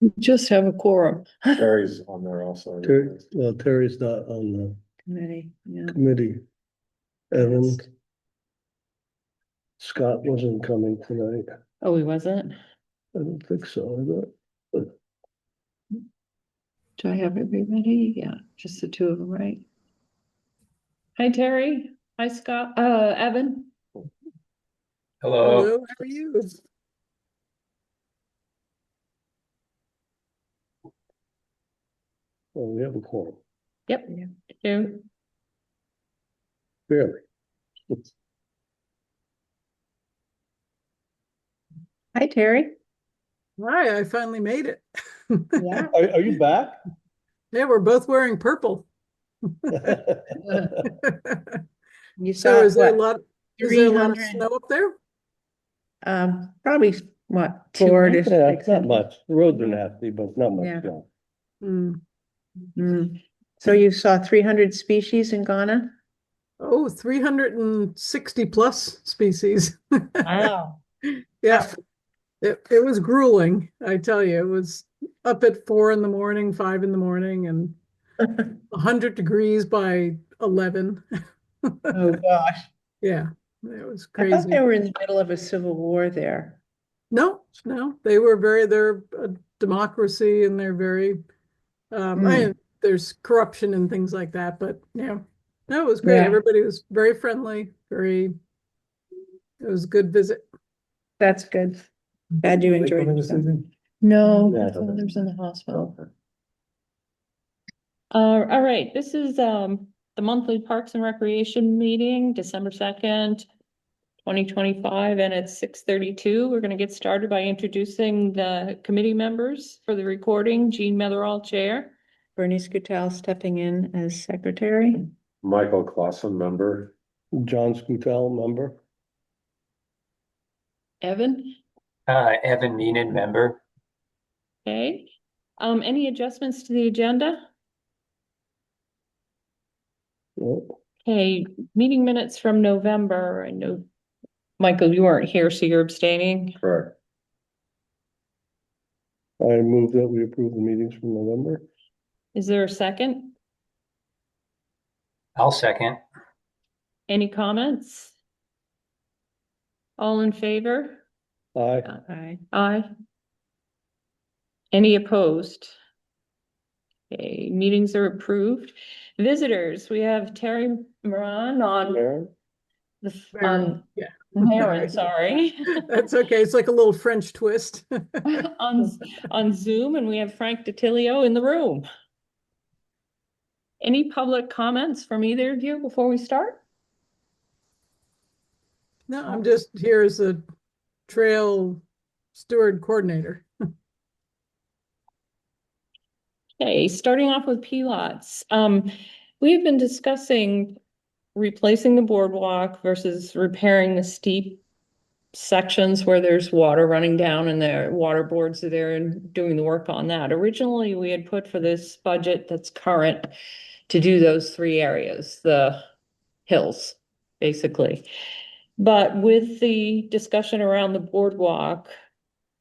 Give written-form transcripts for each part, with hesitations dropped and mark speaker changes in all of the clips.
Speaker 1: We just have a quorum.
Speaker 2: Terry's on there also.
Speaker 3: Well, Terry's not on the
Speaker 1: Committee, yeah.
Speaker 3: committee. Evan, Scott wasn't coming tonight.
Speaker 1: Oh, he wasn't?
Speaker 3: I don't think so.
Speaker 1: Do I have everybody? Yeah, just the two of them, right? Hi, Terry. Hi, Scott. Evan.
Speaker 2: Hello.
Speaker 3: Hello, how are you? Oh, we have a quorum,
Speaker 1: Yep. Two.
Speaker 3: barely.
Speaker 1: Hi, Terry.
Speaker 4: Hi, I finally made it.
Speaker 1: Yeah.
Speaker 3: Are you back?
Speaker 4: Yeah, we're both wearing purple.
Speaker 1: You
Speaker 4: So
Speaker 1: saw
Speaker 4: is there a
Speaker 1: what?
Speaker 4: lot of
Speaker 1: 300,
Speaker 4: snow up there?
Speaker 1: probably what,
Speaker 4: Two
Speaker 1: 4 to
Speaker 4: inches?
Speaker 3: Yeah,
Speaker 1: 6
Speaker 3: not much. The roads are nasty, but not much.
Speaker 1: Yeah.
Speaker 3: No.
Speaker 1: So you saw 300 species in Ghana?
Speaker 4: Oh, 360 plus species.
Speaker 1: Wow.
Speaker 4: Yeah, it was grueling, I tell you. It was up at 4 in the morning, 5 in the morning, and 100 degrees by 11.
Speaker 1: Oh, gosh.
Speaker 4: Yeah, it was
Speaker 1: I thought they
Speaker 4: crazy.
Speaker 1: were in the middle of a civil war there.
Speaker 4: No, they're a democracy and they're very, there's corruption and things like that, but yeah, no, it was great.
Speaker 1: Yeah.
Speaker 4: Everybody was very friendly, it was a good visit.
Speaker 1: That's good. Glad you enjoyed yourself. No,
Speaker 3: Yeah.
Speaker 1: my father's in the hospital. All right, this is the monthly Parks and Recreation meeting, December 2nd, 2025, and it's 6:32. We're gonna get started by introducing the committee members for the recording. Jean Metherall, Chair. Bernice Guttel stepping in as secretary.
Speaker 2: Michael Clausen, member.
Speaker 3: John Scutel, member.
Speaker 1: Evan,
Speaker 5: Evan Meenan, member.
Speaker 1: okay. Any adjustments to the agenda?
Speaker 3: No.
Speaker 1: Okay, meeting minutes from November. I know, Michael, you weren't here, so you're abstaining.
Speaker 2: Correct.
Speaker 3: I move that we approve the meetings from November.
Speaker 1: Is there a second?
Speaker 5: I'll second.
Speaker 1: Any comments? All in favor?
Speaker 3: Aye.
Speaker 1: Aye. Aye. Any opposed? Okay, meetings are approved. Visitors, we have Terry Moran on
Speaker 3: Maren?
Speaker 1: on
Speaker 4: Yeah.
Speaker 1: Marin, sorry.
Speaker 4: That's okay. It's like a little French twist.
Speaker 1: On Zoom, and we have Frank DiTilio in the room. Any public comments from either of you before we start?
Speaker 4: No, I'm just here as a trail steward coordinator.
Speaker 1: Okay, starting off with P-lots. We've been discussing replacing the boardwalk versus repairing the steep sections where there's water running down and the water boards are there and doing the work on that. Originally, we had put for this budget that's current to do those three areas, the hills, basically. But with the discussion around the boardwalk,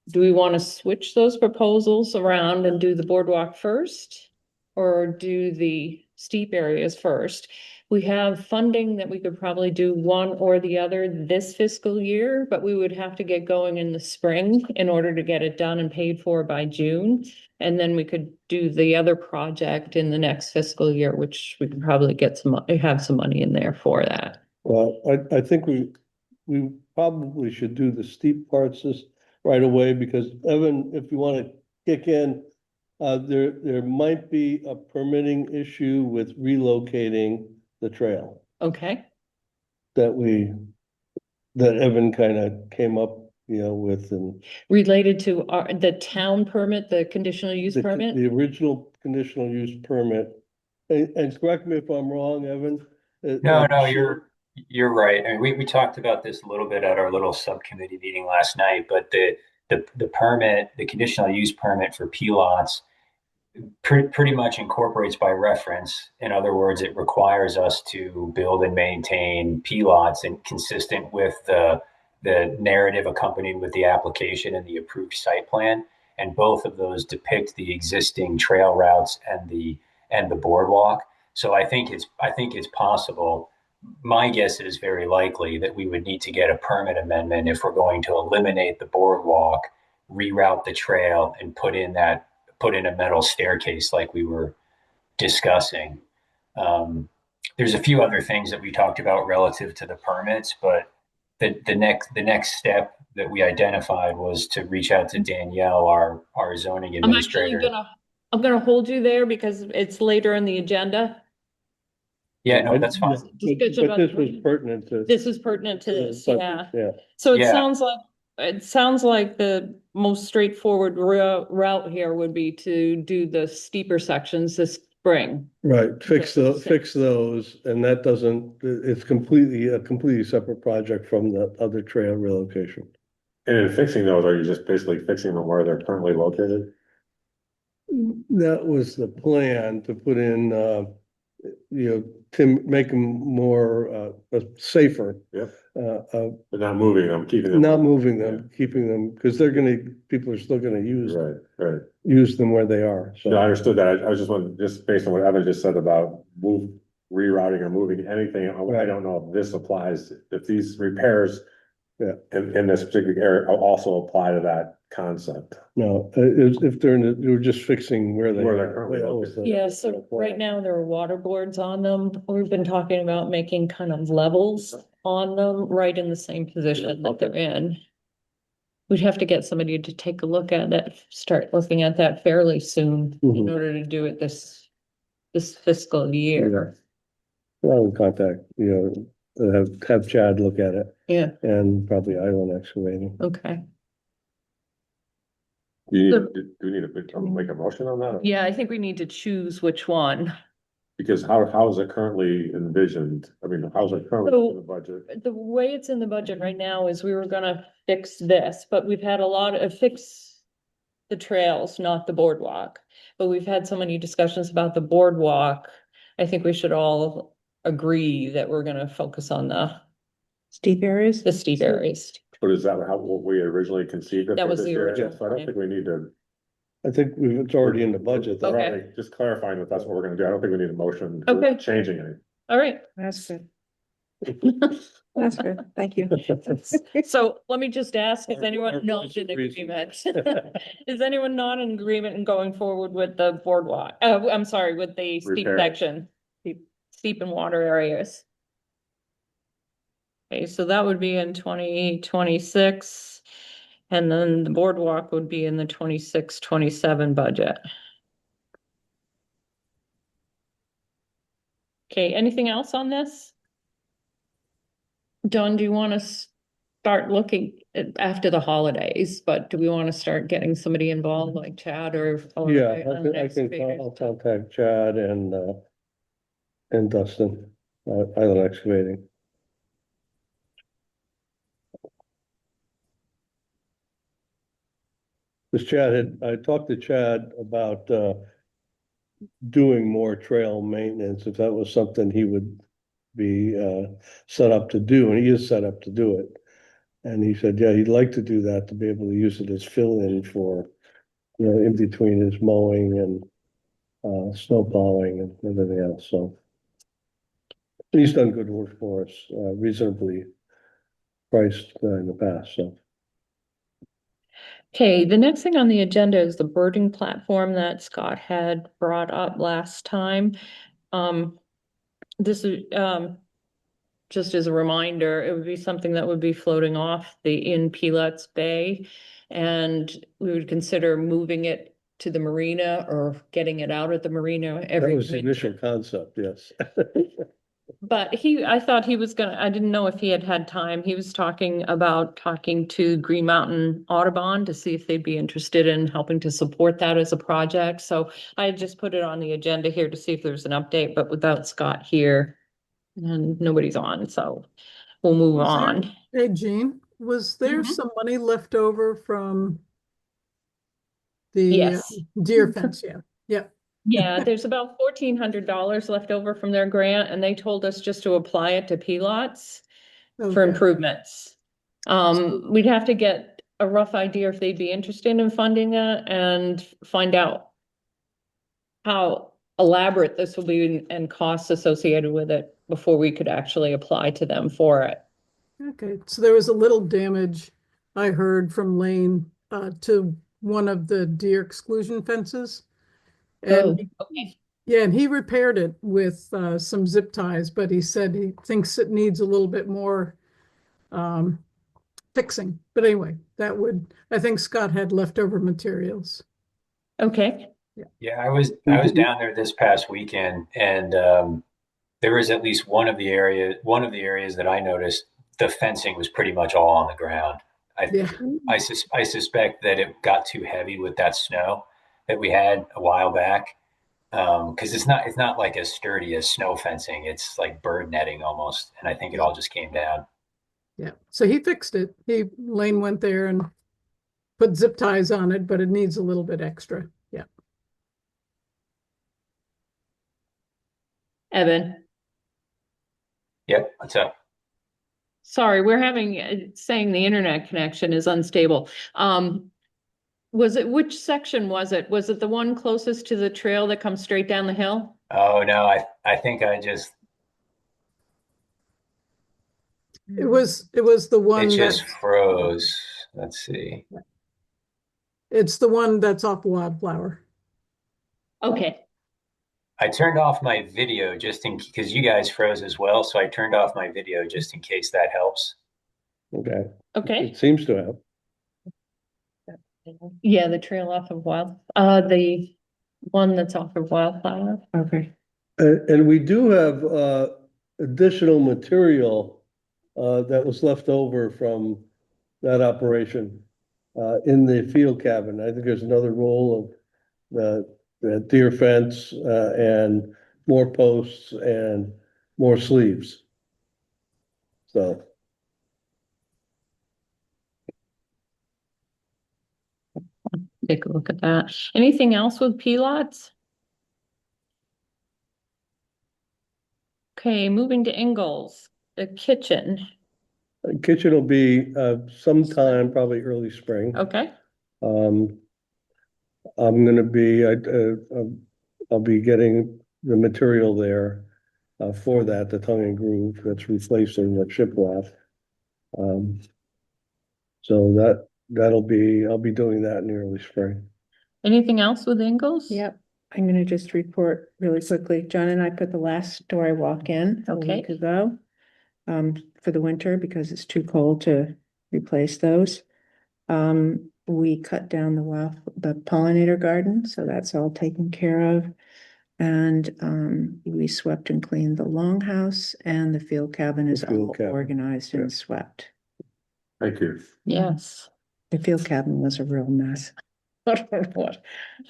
Speaker 1: do we want to switch those proposals around and do the boardwalk first? Or do the steep areas first? We have funding that we could probably do one or the other this fiscal year, but we would have to get going in the spring in order to get it done and paid for by June. And then we could do the other project in the next fiscal year, which we could probably get have some money in there for that.
Speaker 3: Well, I think we probably should do the steep parts this right away, because Evan, if you want to kick in, there might be a permitting issue with relocating the trail
Speaker 1: Okay,
Speaker 3: that Evan kind of came up, with, and
Speaker 1: related to the town permit, the conditional use permit?
Speaker 3: the original conditional use permit. And correct me if I'm wrong, Evan.
Speaker 5: No, you're right. I mean, we talked about this a little bit at our little subcommittee meeting last night, but the permit, the conditional use permit for P lots pretty much incorporates by reference. In other words, it requires us to build and maintain P lots and consistent with the narrative accompanied with the application and the approved site plan. and both of those depict the existing trail routes and the boardwalk. So I think it's possible. My guess is very likely that we would need to get a permit amendment if we're going to eliminate the boardwalk, reroute the trail, and put in a metal staircase like we were discussing. There's a few other things that we talked about relative to the permits, but the next step that we identified was to reach out to Danielle, our zoning
Speaker 1: I'm actually
Speaker 5: administrator.
Speaker 1: I'm gonna hold you there because it's later in the agenda.
Speaker 5: Yeah, no, that's fine.
Speaker 3: But
Speaker 1: Discussion about
Speaker 3: this
Speaker 1: the-
Speaker 3: was pertinent to.
Speaker 1: This is pertinent to this, yeah.
Speaker 3: Yeah,
Speaker 1: So it
Speaker 5: Yeah.
Speaker 1: sounds like the most straightforward route here would be to do the steeper sections this spring.
Speaker 3: right, fix
Speaker 1: Okay.
Speaker 3: those, and that doesn't, it's a completely separate project from the other trail relocation.
Speaker 2: And in fixing those, are you just basically fixing them where they're currently located?
Speaker 3: That was the plan, to put in, to make them more, safer.
Speaker 2: Yep.
Speaker 3: But
Speaker 2: But not moving them, keeping them.
Speaker 3: not moving them, keeping them, because people are still gonna
Speaker 2: Right.
Speaker 3: use them where they are,
Speaker 2: No, I
Speaker 3: so.
Speaker 2: understood that. I was just wondering, just based on what Evan just said about rerouting or moving anything, I don't know if this applies, if these repairs.
Speaker 3: Yeah.
Speaker 2: In this particular area also apply to that concept.
Speaker 3: No, if you're just fixing where they.
Speaker 2: Where they're currently
Speaker 3: that was the-
Speaker 1: Yeah, so right now there are water boards on them. We've been talking about making kind of levels on them, right in the same position that they're in. We'd have to get somebody to take a look at it, start looking at that fairly soon in
Speaker 3: Mhm.
Speaker 1: order to do it this fiscal year.
Speaker 3: I would contact, have Chad look at it,
Speaker 1: Yeah,
Speaker 3: and probably Island Excavating.
Speaker 1: okay.
Speaker 2: Do we need to make a motion on that?
Speaker 1: Yeah, I think we need to choose which one.
Speaker 2: Because how is it currently envisioned? I mean, how's it currently in the budget?
Speaker 1: The way it's in the budget right now is we were gonna fix this, but we've had a lot of fix the trails, not the boardwalk. But we've had so many discussions about the boardwalk. I think we should all agree that we're gonna focus on the
Speaker 6: Steep areas?
Speaker 1: steep areas.
Speaker 2: But is that what we originally conceived it
Speaker 1: That
Speaker 2: for
Speaker 1: was
Speaker 2: this
Speaker 1: the
Speaker 2: year?
Speaker 1: original
Speaker 2: So I don't
Speaker 1: plan.
Speaker 2: think we need to.
Speaker 3: I think it's already in the budget, though.
Speaker 1: Okay.
Speaker 2: Right, just clarifying that that's what we're gonna do. I don't think we need a motion. for
Speaker 1: Okay.
Speaker 2: Changing it.
Speaker 1: All right,
Speaker 6: That's good. That's good. Thank you.
Speaker 1: so let me just ask, is
Speaker 3: Our
Speaker 1: anyone not
Speaker 3: voice
Speaker 1: in
Speaker 3: reasons.
Speaker 1: agreement? Is anyone not in agreement in going forward with the boardwalk? I'm sorry, with the steep
Speaker 2: Repair.
Speaker 1: section, steep and water areas. Okay, so that would be in 2026, and then the boardwalk would be in the 26-27 budget. Okay, anything else on this? John, do you want to start looking after the holidays, but do we want to start getting somebody involved like Chad or?
Speaker 3: Yeah, I'll contact Chad and Dustin, Island Excavating. I talked to Chad about, doing more trail maintenance, if that was something he would be, set up to do, and he is set up to do it. And he said, yeah, he'd like to do that, to be able to use it as fill-in for, in between his mowing and, snow plowing and everything else, so. He's done good work for us, reasonably priced, in the past, so.
Speaker 1: Okay, the next thing on the agenda is the birding platform that Scott had brought up last time. This is, just as a reminder, it would be something that would be floating off in Pilots Bay. And we would consider moving it to the marina or getting it out at the marina every
Speaker 3: That was the
Speaker 1: winter.
Speaker 3: initial concept, yes.
Speaker 1: But I thought he was I didn't know if he had time. He was talking to Green Mountain Audubon to see if they'd be interested in helping to support that as a project. So I just put it on the agenda here to see if there's an update, but without Scott here, and nobody's on, so we'll move
Speaker 4: Was there-
Speaker 1: on.
Speaker 4: Hey, Jean, was there
Speaker 1: Mhm.
Speaker 4: some money left over from the
Speaker 1: Yes.
Speaker 4: deer fence? Yeah, yeah.
Speaker 1: Yeah, there's about $1,400 left over from their grant, and they told us just to apply it to P-lots for
Speaker 4: Okay.
Speaker 1: improvements. We'd have to get a rough idea if they'd be interested in funding that and find out how elaborate this will be and costs associated with it before we could actually apply to them for it.
Speaker 4: Okay, so there was a little damage I heard from Lane to one of the deer exclusion fences.
Speaker 1: Oh,
Speaker 4: And
Speaker 1: okay.
Speaker 4: yeah, and he repaired it with some zip ties, but he said he thinks it needs a little bit more fixing. But anyway, I think Scott had leftover materials.
Speaker 1: Okay.
Speaker 5: Yeah, I was down there this past weekend, and there was at least one of the areas that I noticed the fencing was pretty much all on the ground.
Speaker 4: Yeah.
Speaker 5: I suspect that it got too heavy with that snow that we had a while back. Because it's not like as sturdy as snow fencing. It's like bird netting almost, and I think it all just came down.
Speaker 4: Yeah, so he fixed it. Lane went there and put zip ties on it, but it needs a little bit extra. Yeah.
Speaker 1: Evan,
Speaker 5: Yep, what's up?
Speaker 1: sorry, we're having, saying the internet connection is unstable. Which section was it? Was it the one closest to the trail that comes straight down the hill?
Speaker 5: Oh no, I think I just
Speaker 4: It was the one
Speaker 5: it just
Speaker 4: that
Speaker 5: froze. Let's see.
Speaker 4: it's the one that's off Wildflower.
Speaker 1: Okay,
Speaker 5: I turned off my video just in because you guys froze as well, so I turned off my video just in case that helps.
Speaker 3: Okay,
Speaker 1: okay.
Speaker 3: it seems to have.
Speaker 1: Yeah, the trail off of the one that's off of Wildflower.
Speaker 6: Okay.
Speaker 3: And we do have additional material that was left over from that operation in the field cabin. I think there's another roll of the deer fence and more posts and more sleeves. So
Speaker 1: Take a look at that. Anything else with P-lots? Okay, moving to Ingalls, the kitchen.
Speaker 3: the kitchen will be sometime, probably early spring.
Speaker 1: Okay,
Speaker 3: I'm gonna be, I'll be getting the material there for that, the tongue and groove that's replacing the shiplap. So that'll be, I'll be doing that in the early spring.
Speaker 1: anything else with Ingalls?
Speaker 6: Yep. I'm gonna just report really quickly. John and I put the last story walk in a
Speaker 1: Okay.
Speaker 6: week ago. For the winter because it's too cold to replace those. We cut down the pollinator garden, so that's all taken care of. And we swept and cleaned the longhouse and the field cabin is
Speaker 3: field
Speaker 6: all
Speaker 3: cabin,
Speaker 6: organized
Speaker 3: yeah.
Speaker 6: and swept.
Speaker 2: Thank you.
Speaker 1: Yes.
Speaker 6: The field cabin was a real mess. I don't know what.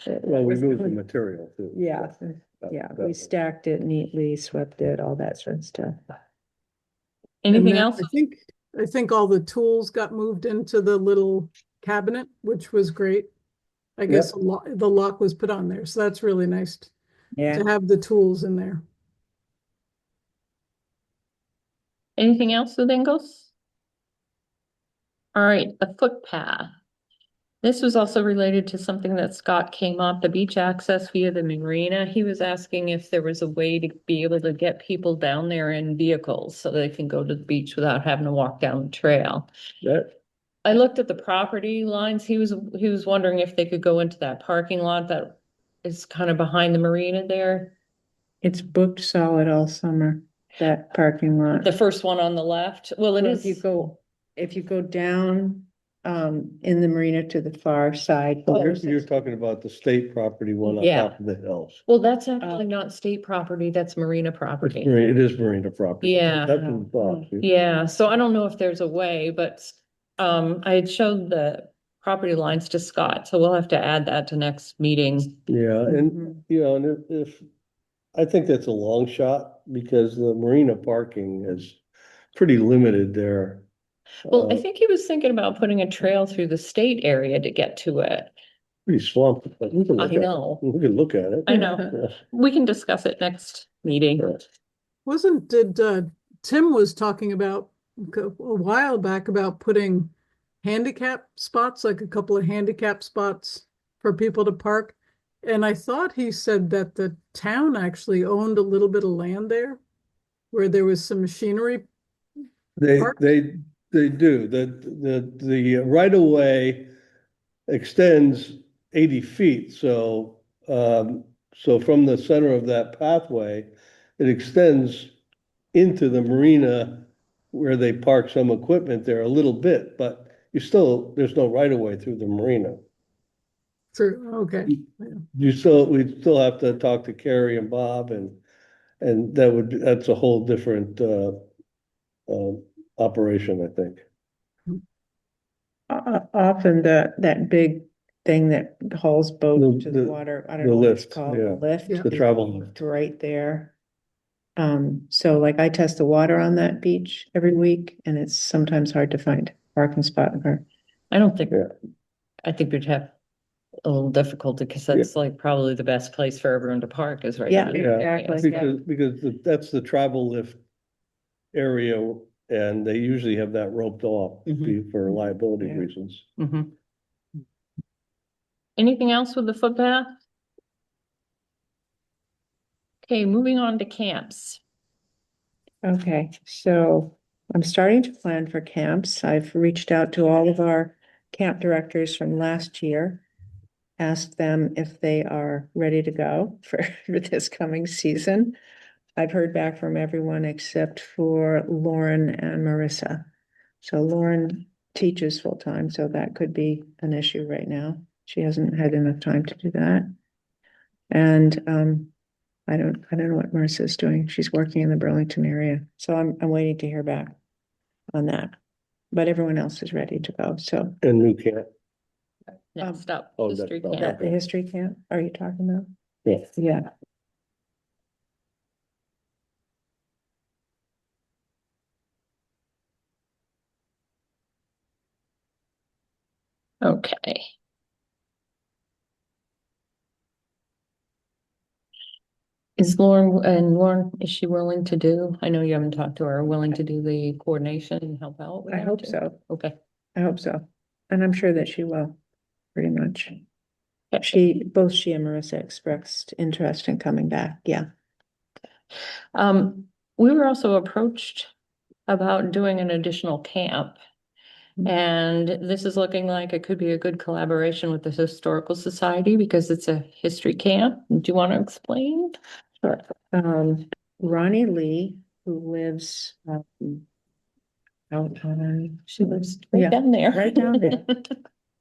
Speaker 3: Well, we moved the material too.
Speaker 6: Yeah,
Speaker 3: so
Speaker 6: yeah,
Speaker 3: that-
Speaker 6: we stacked it neatly, swept it, all that sort of stuff.
Speaker 1: Anything
Speaker 4: And then
Speaker 1: else?
Speaker 4: I think all the tools got moved into the little cabinet, which was great. I guess the lock was put on there, so that's really nice
Speaker 6: Yeah,
Speaker 4: to have the tools in there.
Speaker 1: Anything else with Ingalls? All right, the footpath. This was also related to something that Scott came up, the beach access via the marina. He was asking if there was a way to be able to get people down there in vehicles so they can go to the beach without having to walk down the trail.
Speaker 3: That,
Speaker 1: I looked at the property lines. He was wondering if they could go into that parking lot that is kind of behind the marina there.
Speaker 6: it's booked solid all summer, that parking lot.
Speaker 1: The first one on the left. Well, it
Speaker 6: Well,
Speaker 1: is.
Speaker 6: if you go down, in the marina to the far side.
Speaker 3: you're talking about the state property one on
Speaker 1: Yeah.
Speaker 3: top of the hills.
Speaker 1: Well, that's actually not state property, that's marina property.
Speaker 3: It is marina property.
Speaker 1: Yeah.
Speaker 3: That's what we thought.
Speaker 1: Yeah, so I don't know if there's a way, but I had showed the property lines to Scott, so we'll have to add that to next meeting.
Speaker 3: Yeah, and
Speaker 6: Mhm.
Speaker 3: you know, and if, I think that's a long shot because the marina parking is pretty limited there.
Speaker 1: Well, I think he was thinking about putting a trail through the state area to get to it.
Speaker 3: Pretty swamped, but we can look
Speaker 1: I
Speaker 3: at it.
Speaker 1: know.
Speaker 3: We can look at it.
Speaker 1: I know.
Speaker 3: Yeah.
Speaker 1: We can discuss it next meeting.
Speaker 4: Did Tim was talking about a while back about putting handicap spots, like a couple of handicap spots for people to park. And I thought he said that the town actually owned a little bit of land there where there was some machinery.
Speaker 3: They,
Speaker 4: Park?
Speaker 3: they, they do, the right of way extends 80 feet, so, so from the center of that pathway, it extends into the marina where they park some equipment there a little bit, but there's no right of way through the marina.
Speaker 4: True, okay.
Speaker 3: We'd still have to talk to Carrie and Bob and that's a whole different, operation, I think.
Speaker 6: Often that big thing that hauls boats to the water, I don't
Speaker 3: the
Speaker 6: know what it's
Speaker 3: lift,
Speaker 6: called,
Speaker 3: yeah.
Speaker 6: the lift.
Speaker 4: Yeah.
Speaker 3: The
Speaker 6: is
Speaker 3: travel lift.
Speaker 6: Right there. So like I test the water on that beach every week and it's sometimes hard to find a parking spot or.
Speaker 1: I don't think,
Speaker 3: Yeah.
Speaker 1: I think we'd have a little difficulty because that's like probably the best place for everyone to park is right.
Speaker 6: Yeah,
Speaker 1: there.
Speaker 6: exactly. Yeah.
Speaker 3: Because that's the travel lift area, and they usually have that roped off for liability
Speaker 6: Yeah.
Speaker 3: reasons.
Speaker 1: Mhm. Anything else with the footpath? Okay, moving on to camps.
Speaker 6: Okay, so I'm starting to plan for camps. I've reached out to all of our camp directors from last year. Asked them if they are ready to go for this coming season. I've heard back from everyone except for Lauren and Marissa. So Lauren teaches full-time, so that could be an issue right now. She hasn't had enough time to do that. And I don't know what Marissa's doing. She's working in the Burlington area, so I'm waiting to hear back on that. But everyone else is ready to go, so.
Speaker 3: And new camp.
Speaker 1: Next up,
Speaker 3: oh,
Speaker 1: history
Speaker 3: that's-
Speaker 1: camp.
Speaker 6: The history camp, are you talking about?
Speaker 3: Yeah.
Speaker 6: Yeah.
Speaker 1: Okay. Is Lauren, is she willing to do, I know you haven't talked to her, willing to do the coordination and help out with
Speaker 6: I
Speaker 1: that
Speaker 6: hope
Speaker 1: too?
Speaker 6: so.
Speaker 1: Okay.
Speaker 6: I hope so. And I'm sure that she will, pretty much.
Speaker 1: Okay.
Speaker 6: Both she and Marissa expressed interest in coming back, yeah.
Speaker 1: We were also approached about doing an additional camp. And this is looking like it could be a good collaboration with the Historical Society because it's a history camp. Do you want to explain?
Speaker 6: Sure. Ronnie Lee, who lives, out on,
Speaker 1: She lives right
Speaker 6: Yeah,
Speaker 1: down there.
Speaker 6: right down there.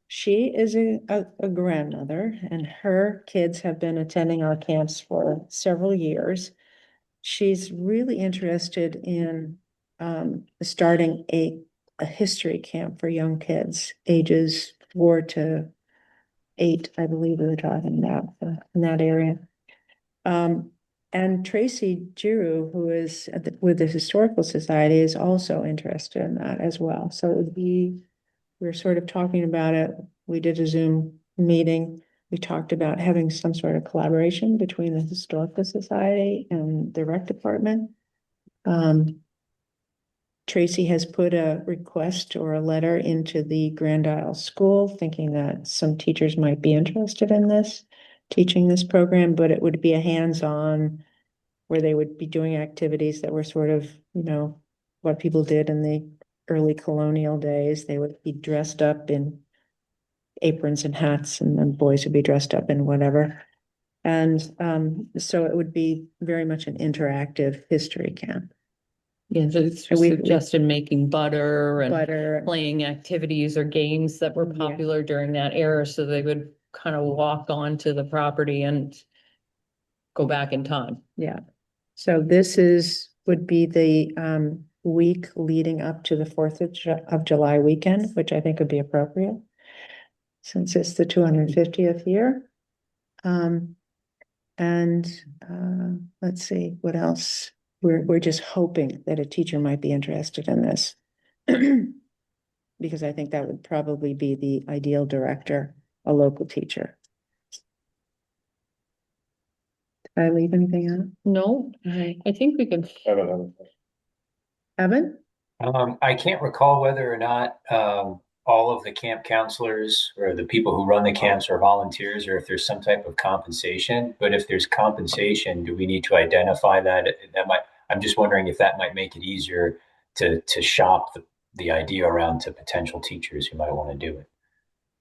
Speaker 6: She is a grandmother and her kids have been attending our camps for several years. She's really interested in starting a history camp for young kids, ages 4 to 8, I believe we were talking about in that area. And Tracy Giroux, who is with the Historical Society, is also interested in that as well. So it would be, we're sort of talking about it. We did a Zoom meeting. We talked about having some sort of collaboration between the Historical Society and the rec department. Tracy has put a request or a letter into the Grand Isle School, thinking that some teachers might be interested in this, teaching this program, but it would be a hands-on where they would be doing activities that were sort of, what people did in the early colonial days. They would be dressed up in aprons and hats, and then boys would be dressed up in whatever. And so it would be very much an interactive history camp.
Speaker 1: Yeah, it's
Speaker 6: And we-
Speaker 1: suggested making butter and
Speaker 6: Butter,
Speaker 1: playing activities or games that were
Speaker 6: Yeah.
Speaker 1: popular during that era, so they would kind of walk onto the property and go back in time.
Speaker 6: yeah. So this would be the week leading up to the 4th of July weekend, which I think would be appropriate since it's the 250th year. And let's see, what else? We're just hoping that a teacher might be interested in this. Because I think that would probably be the ideal director, a local teacher. Did I leave anything out?
Speaker 1: No,
Speaker 6: All right.
Speaker 1: I think we can.
Speaker 3: Evan,
Speaker 6: Evan?
Speaker 5: I can't recall whether or not all of the camp counselors or the people who run the camps are volunteers, or if there's some type of compensation. But if there's compensation, do we need to identify that? I'm just wondering if that might make it easier to shop the idea around to potential teachers who might want to do it.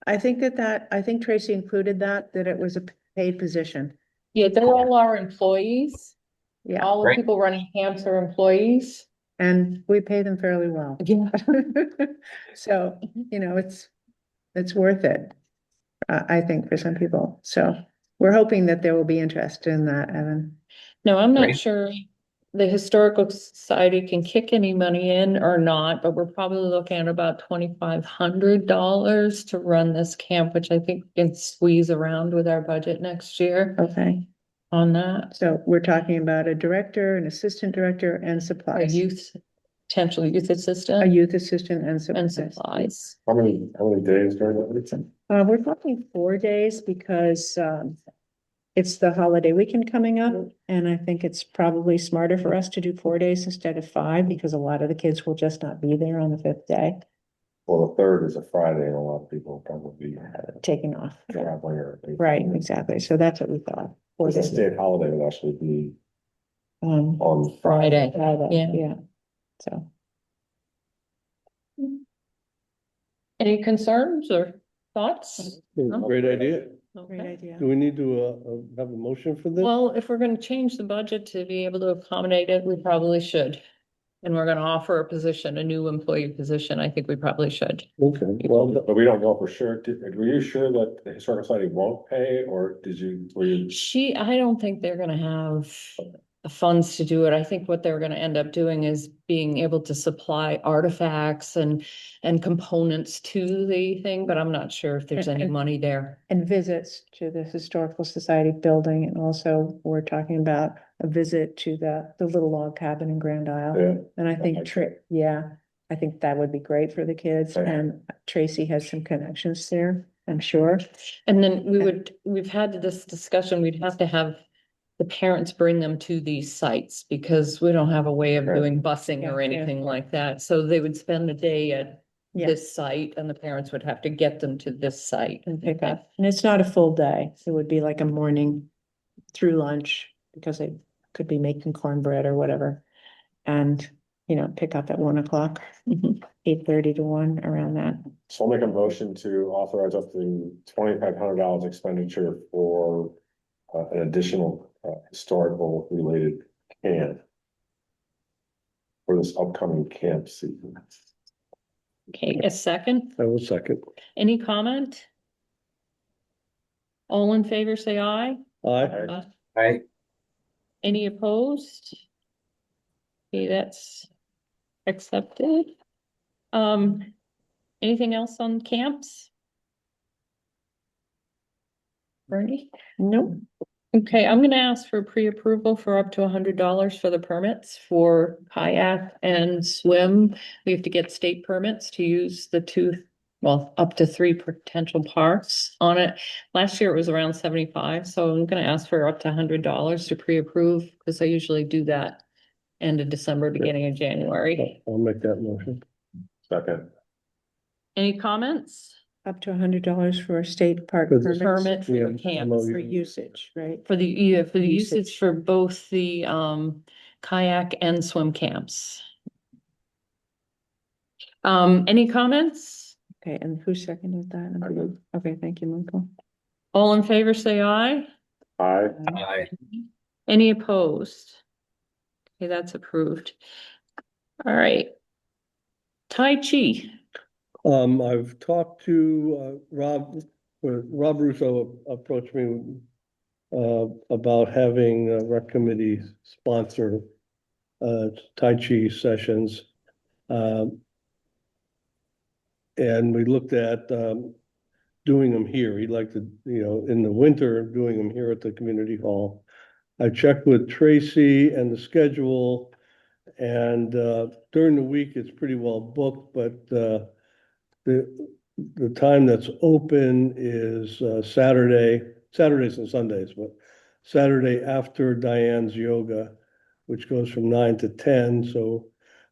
Speaker 6: I think I think Tracy included that it was a paid position.
Speaker 1: Yeah, they all are employees.
Speaker 6: Yeah,
Speaker 1: All the
Speaker 5: Right.
Speaker 1: people running camps are employees.
Speaker 6: and we pay them fairly well.
Speaker 1: Yeah.
Speaker 6: So, you know, it's worth it, I think, for some people. So we're hoping that there will be interest in that, Evan.
Speaker 1: No, I'm not
Speaker 5: Great.
Speaker 1: sure the Historical Society can kick any money in or not, but we're probably looking at about $2,500 to run this camp, which I think we can squeeze around with our budget next year
Speaker 6: Okay,
Speaker 1: on that.
Speaker 6: so we're talking about a director, an assistant director, and
Speaker 1: A
Speaker 6: supplies.
Speaker 1: potential youth
Speaker 6: A
Speaker 1: assistant
Speaker 6: youth assistant and
Speaker 1: and
Speaker 6: supplies.
Speaker 1: supplies.
Speaker 2: How many days during that week?
Speaker 6: We're talking 4 days because, it's the holiday weekend coming up, and I think it's probably smarter for us to do 4 days instead of 5, because a lot of the kids will just not be there on the 5th day,
Speaker 2: Well, the third is a Friday and a lot of people probably
Speaker 6: taking off. Yeah.
Speaker 2: traveling or.
Speaker 6: Right, exactly. So that's what we thought. 4
Speaker 2: The
Speaker 6: days.
Speaker 2: state holiday would actually be
Speaker 6: Um,
Speaker 2: on
Speaker 1: Friday.
Speaker 6: Friday,
Speaker 1: Yeah.
Speaker 6: yeah. So,
Speaker 1: Any concerns or thoughts?
Speaker 3: Great idea.
Speaker 6: great
Speaker 1: Okay.
Speaker 6: idea.
Speaker 3: Do we need to, have a motion for this?
Speaker 1: Well, if we're gonna change the budget to be able to accommodate it, we probably should. And we're gonna offer a position, a new employee position, I think we probably should.
Speaker 3: Okay, well,
Speaker 2: But we don't know for sure. Were you sure that the Historical Society won't pay, or were you?
Speaker 1: I don't think they're gonna have the funds to do it. I think what they're gonna end up doing is being able to supply artifacts and components to the thing, but I'm not sure if there's any
Speaker 6: And-
Speaker 1: money there.
Speaker 6: And visits to the Historical Society building, and also we're talking about a visit to the little log cabin in Grand Isle.
Speaker 2: Yeah.
Speaker 6: And I think,
Speaker 2: Okay.
Speaker 6: yeah, I think that would be great for the kids,
Speaker 2: Okay.
Speaker 6: and Tracy has some connections there, I'm sure.
Speaker 1: And then we've had this discussion, we'd have to have the parents bring them to these sites because we don't have a way of
Speaker 2: Right.
Speaker 1: doing busing
Speaker 6: Yeah,
Speaker 1: or
Speaker 6: yeah.
Speaker 1: anything like that. So they would spend a day at
Speaker 6: Yeah.
Speaker 1: this site and the parents would have to get them to this site.
Speaker 6: And pick up, and it's not a full day, it would be like a morning through lunch, because they could be making cornbread or whatever. And, you know, pick up at 1 o'clock,
Speaker 1: Mhm.
Speaker 6: 8:30 to 1, around that.
Speaker 2: So I'll make a motion to authorize up to $2,500 expenditure for an additional historical related camp for this upcoming camp season.
Speaker 1: Okay, a second,
Speaker 3: I will second.
Speaker 1: any comment? All in favor, say aye.
Speaker 3: Aye.
Speaker 5: Right?
Speaker 1: Any opposed? Okay, that's accepted. Anything else on camps? Bernie?
Speaker 6: Nope.
Speaker 1: Okay, I'm gonna ask for pre-approval for up to $100 for the permits for kayak and swim. We have to get state permits to use the up to 3 potential parks on it. Last year it was around 75, so I'm gonna ask for up to $100 to pre-approve, because I usually do that end of December, beginning of January.
Speaker 3: I'll make that motion.
Speaker 2: Second,
Speaker 1: Any comments?
Speaker 6: Up to $100 for a state park
Speaker 3: For the
Speaker 6: permits
Speaker 1: Permit for
Speaker 3: Yeah,
Speaker 1: the camps,
Speaker 3: MOU.
Speaker 6: for usage, right?
Speaker 1: for the usage
Speaker 6: Usage.
Speaker 1: for both the kayak and swim camps. Any comments?
Speaker 6: Okay, and who seconded that?
Speaker 2: I did.
Speaker 6: Okay, thank you, Michael.
Speaker 1: All in favor, say aye.
Speaker 2: aye.
Speaker 5: Aye.
Speaker 1: Any opposed? Okay, that's approved. All right. Tai Chi.
Speaker 3: I've talked to, Rob Russo approached me, about having a rec committee sponsor, Tai Chi sessions. And we looked at, doing them here. He'd like to, in the winter, doing them here at the community hall. I checked with Tracy and the schedule, and during the week, it's pretty well booked, but the time that's open is Saturdays and Sundays, but Saturday after Diane's yoga, which goes from 9 to 10, so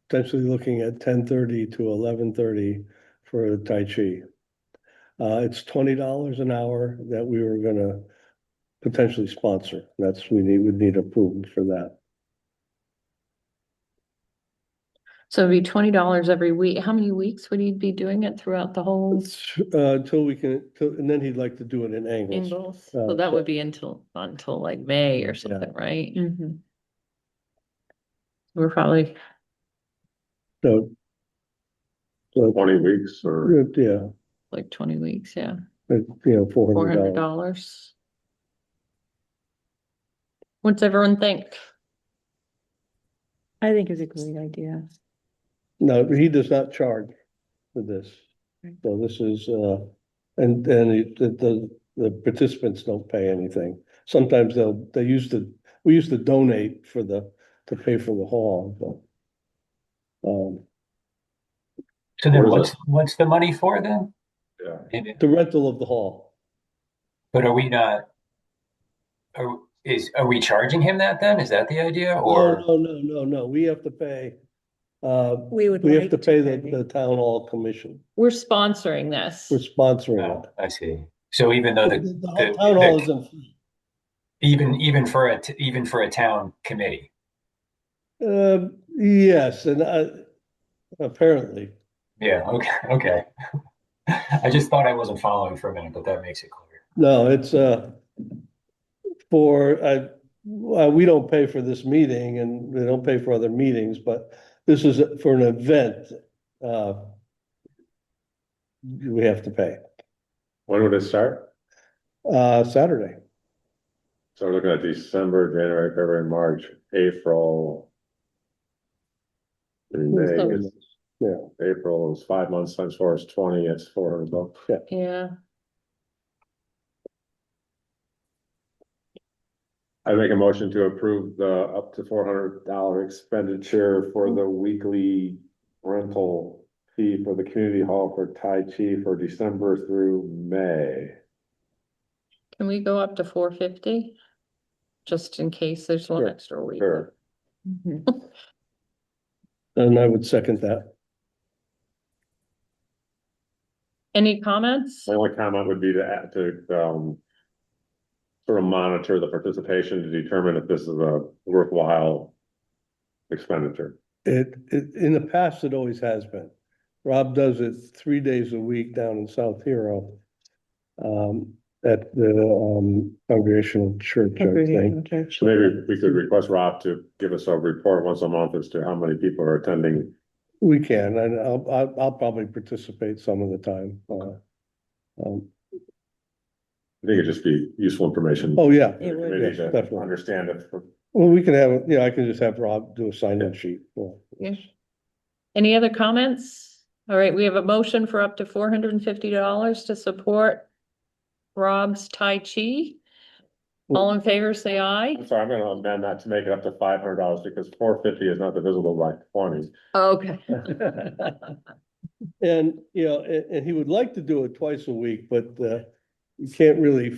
Speaker 3: potentially looking at 10:30 to 11:30 for the Tai Chi. It's $20 an hour that we were gonna potentially sponsor. Would need approval for that.
Speaker 1: So it'd be $20 every week. How many weeks would he be doing it throughout the whole
Speaker 3: Until we can, and then he'd like to do it in angles.
Speaker 1: angles? So that would be until like May or something, right?
Speaker 6: Mhm.
Speaker 1: We're probably,
Speaker 3: So,
Speaker 2: 20 weeks or
Speaker 3: yeah,
Speaker 1: like 20 weeks, yeah,
Speaker 3: $400.
Speaker 1: $400. What's everyone think?
Speaker 6: I think it's a great idea.
Speaker 3: No, he does not charge for this.
Speaker 6: Right.
Speaker 3: So this is, and the participants don't pay anything. Sometimes we used to donate to pay for the hall, but,
Speaker 5: So then
Speaker 2: What is
Speaker 5: what's the money for then?
Speaker 2: yeah.
Speaker 5: Maybe-
Speaker 3: the rental of the hall.
Speaker 5: But are we not, are we charging him that then? Is that the idea? Or,
Speaker 3: No, we have to pay,
Speaker 6: We have
Speaker 3: to
Speaker 6: to
Speaker 3: pay the town hall commission.
Speaker 1: We're sponsoring this.
Speaker 3: We're sponsoring
Speaker 5: oh,
Speaker 3: it.
Speaker 5: I see. So even though
Speaker 3: The town hall isn't free.
Speaker 5: even for a town committee.
Speaker 3: Yes, and apparently,
Speaker 5: Yeah, okay. I just thought I wasn't following for a minute, but that makes it clear.
Speaker 3: no, it's, we don't pay for this meeting and we don't pay for other meetings, but this is for an event. We have to pay,
Speaker 2: When would it start?
Speaker 3: Saturday.
Speaker 2: So we're looking at December, January, February, March, April. And May,
Speaker 1: So-
Speaker 2: is-
Speaker 3: Yeah,
Speaker 2: April is 5 months times 4 is 20, it's $400.
Speaker 1: Yeah,
Speaker 2: I make a motion to approve the up to $400 expenditure for the weekly rental fee for the community hall for Tai Chi for December through May.
Speaker 1: can we go up to 450? Just in case there's one
Speaker 3: Sure,
Speaker 1: extra week.
Speaker 2: Sure.
Speaker 6: Mhm.
Speaker 3: and I would second that.
Speaker 1: Any comments?
Speaker 2: My only comment would be to add sort of monitor the participation to determine if this is a worthwhile expenditure.
Speaker 3: In the past, it always has been. Rob does it 3 days a week down in South Hero. At the Congregational Church, I think.
Speaker 2: So maybe we could request Rob to give us a report once a month as to how many people are attending.
Speaker 3: We can, and I'll probably participate some of the time.
Speaker 2: I think it'd just be useful information.
Speaker 3: Oh, yeah.
Speaker 2: for the
Speaker 6: It would,
Speaker 2: committee
Speaker 3: yes,
Speaker 2: to
Speaker 3: definitely.
Speaker 2: understand it.
Speaker 3: Well, we can have, I can just have Rob do a sign-in sheet.
Speaker 1: Yeah. Any other comments? All right, we have a motion for up to $450 to support Rob's Tai Chi. All in favor, say aye.
Speaker 2: I'm sorry, I'm gonna amend that to make it up to $500 because $450 is not divisible by 20.
Speaker 1: Okay.
Speaker 3: And, and he would like to do it twice a week, but, you can't really,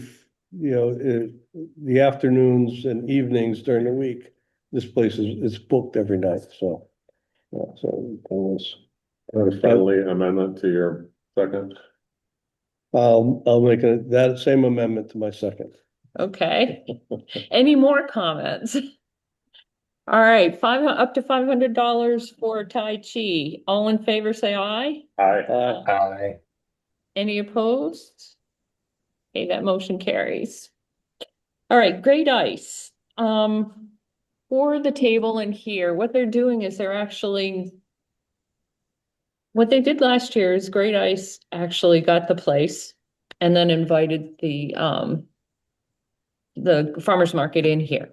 Speaker 3: the afternoons and evenings during the week, this place is booked every night, so. So it was,
Speaker 2: A friendly amendment to your second.
Speaker 3: I'll make that same amendment to my second.
Speaker 1: Okay. Any more comments? All right, up to $500 for Tai Chi. All in favor, say aye.
Speaker 2: Aye.
Speaker 5: Aye.
Speaker 1: Any opposed? Okay, that motion carries. All right, Great Ice. For the table in here, what they're doing is what they did last year is Great Ice actually got the place and then invited the farmer's market in here.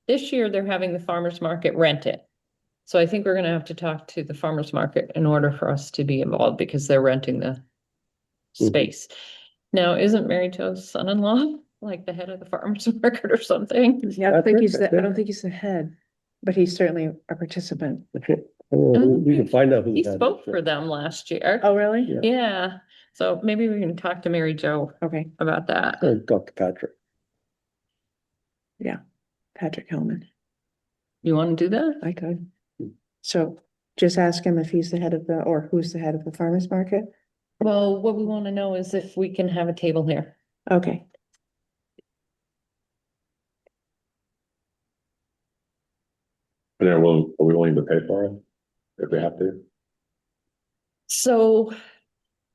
Speaker 1: This year, they're having the farmer's market rent it. So I think we're gonna have to talk to the farmer's market in order for us to be involved because they're renting the space. Now, isn't Mary Jo's son-in-law like the head of the farmer's market or something?
Speaker 6: Yeah, I don't think
Speaker 3: Patrick, I
Speaker 6: I
Speaker 3: think.
Speaker 6: don't think he's the head, but he's certainly a participant.
Speaker 3: We can find out who.
Speaker 1: He
Speaker 3: that is.
Speaker 1: spoke for them last year.
Speaker 6: Oh, really?
Speaker 3: Yeah.
Speaker 1: Yeah, so maybe we can talk to Mary Jo
Speaker 6: Okay,
Speaker 1: about that.
Speaker 3: Or Dr. Patrick.
Speaker 6: Patrick Hellman.
Speaker 1: You want to do that?
Speaker 6: I could. So just ask him if he's the head of or who's the head of the farmer's market.
Speaker 1: Well, what we want to know is if we can have a table here.
Speaker 6: Okay,
Speaker 2: And then are we willing to pay for it if we have to?
Speaker 1: So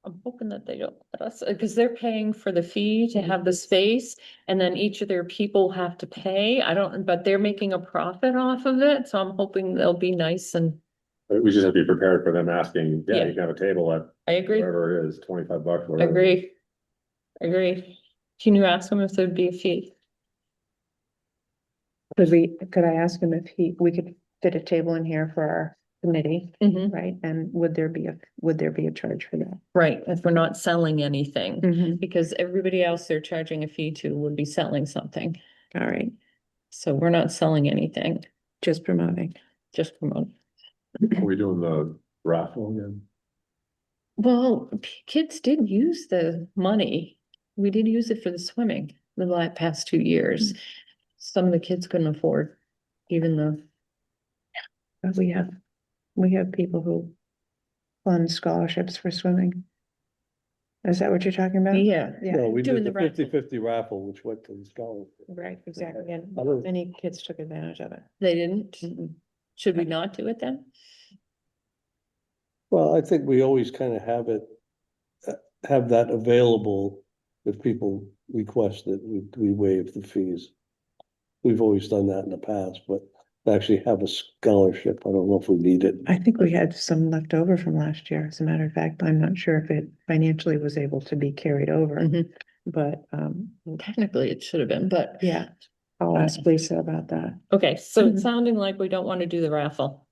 Speaker 1: I'm hoping that they don't let us, because they're paying for the fee to have the space, and then each of their people have to pay. I don't, but they're making a profit off of it, so I'm hoping they'll be nice and
Speaker 2: We just have to be prepared for them asking, yeah,
Speaker 1: Yeah.
Speaker 2: you can have a table at
Speaker 1: I agree,
Speaker 2: whatever it is, $25,
Speaker 1: I
Speaker 2: whatever.
Speaker 1: agree. I agree. Can you ask them if there'd be a fee?
Speaker 6: could I ask him if we could fit a table in here for our committee,
Speaker 1: Mhm.
Speaker 6: right? And would there be a charge for that?
Speaker 1: Right, if we're not selling anything,
Speaker 6: Mhm.
Speaker 1: because everybody else they're charging a fee to would be selling something.
Speaker 6: All right,
Speaker 1: So we're not selling anything,
Speaker 6: just promoting.
Speaker 1: just promote.
Speaker 2: Are we doing the raffle again?
Speaker 1: Well, kids did use the money. We did use it for the swimming the past 2 years. Some of the kids couldn't afford even the,
Speaker 6: But we have people who fund scholarships for swimming. Is that what you're talking about?
Speaker 1: yeah,
Speaker 3: No, we
Speaker 1: doing
Speaker 3: did
Speaker 1: the
Speaker 3: the
Speaker 1: raffle.
Speaker 3: 50-50 raffle, which went to the scholarship.
Speaker 6: Right, exactly, and
Speaker 3: Other-
Speaker 6: many kids took advantage of it.
Speaker 1: They didn't. Should we not do it then?
Speaker 3: Well, I think we always kind of have that available if people request that we waive the fees. We've always done that in the past, but to actually have a scholarship, I don't know if we need it.
Speaker 6: I think we had some left over from last year. As a matter of fact, I'm not sure if it financially was able to be carried over,
Speaker 1: Mhm.
Speaker 6: but,
Speaker 1: Technically, it should have been, but,
Speaker 6: yeah, I'll ask Lisa about that.
Speaker 1: okay, so it's
Speaker 6: Mhm.
Speaker 1: sounding like we don't want to do the raffle.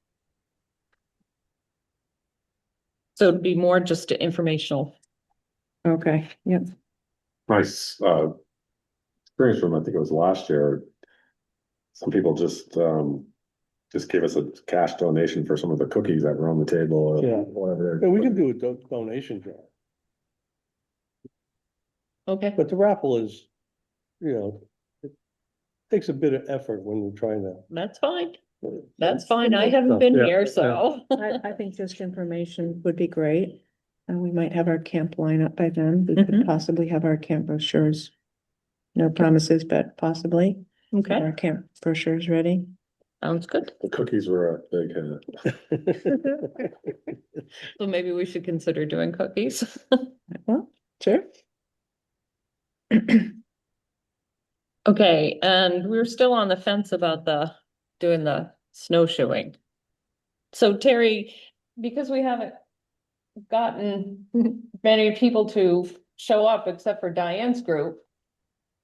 Speaker 1: So it'd be more just informational.
Speaker 6: Okay, yep.
Speaker 2: Nice, experience from, I think it was last year. Some people just gave us a cash donation for some of the cookies that were on the table or
Speaker 3: Yeah.
Speaker 2: whatever.
Speaker 3: And we can do a donation drive,
Speaker 1: Okay,
Speaker 3: but the raffle is, it takes a bit of effort when we're trying to.
Speaker 1: that's fine. That's fine. I haven't
Speaker 3: So,
Speaker 1: been
Speaker 3: yeah,
Speaker 1: here,
Speaker 3: yeah.
Speaker 1: so.
Speaker 6: I think just information would be great. And we might have our camp lineup by then. We could
Speaker 1: Mhm.
Speaker 6: possibly have our camp brochures. No promises, but possibly have
Speaker 1: Okay,
Speaker 6: our camp brochures ready.
Speaker 1: sounds good.
Speaker 2: The cookies were a big hit.
Speaker 1: So maybe we should consider doing cookies.
Speaker 6: Well, sure.
Speaker 1: Okay, and we're still on the fence about doing the snowshoeing. So Terry, because we haven't gotten many people to show up except for Diane's group,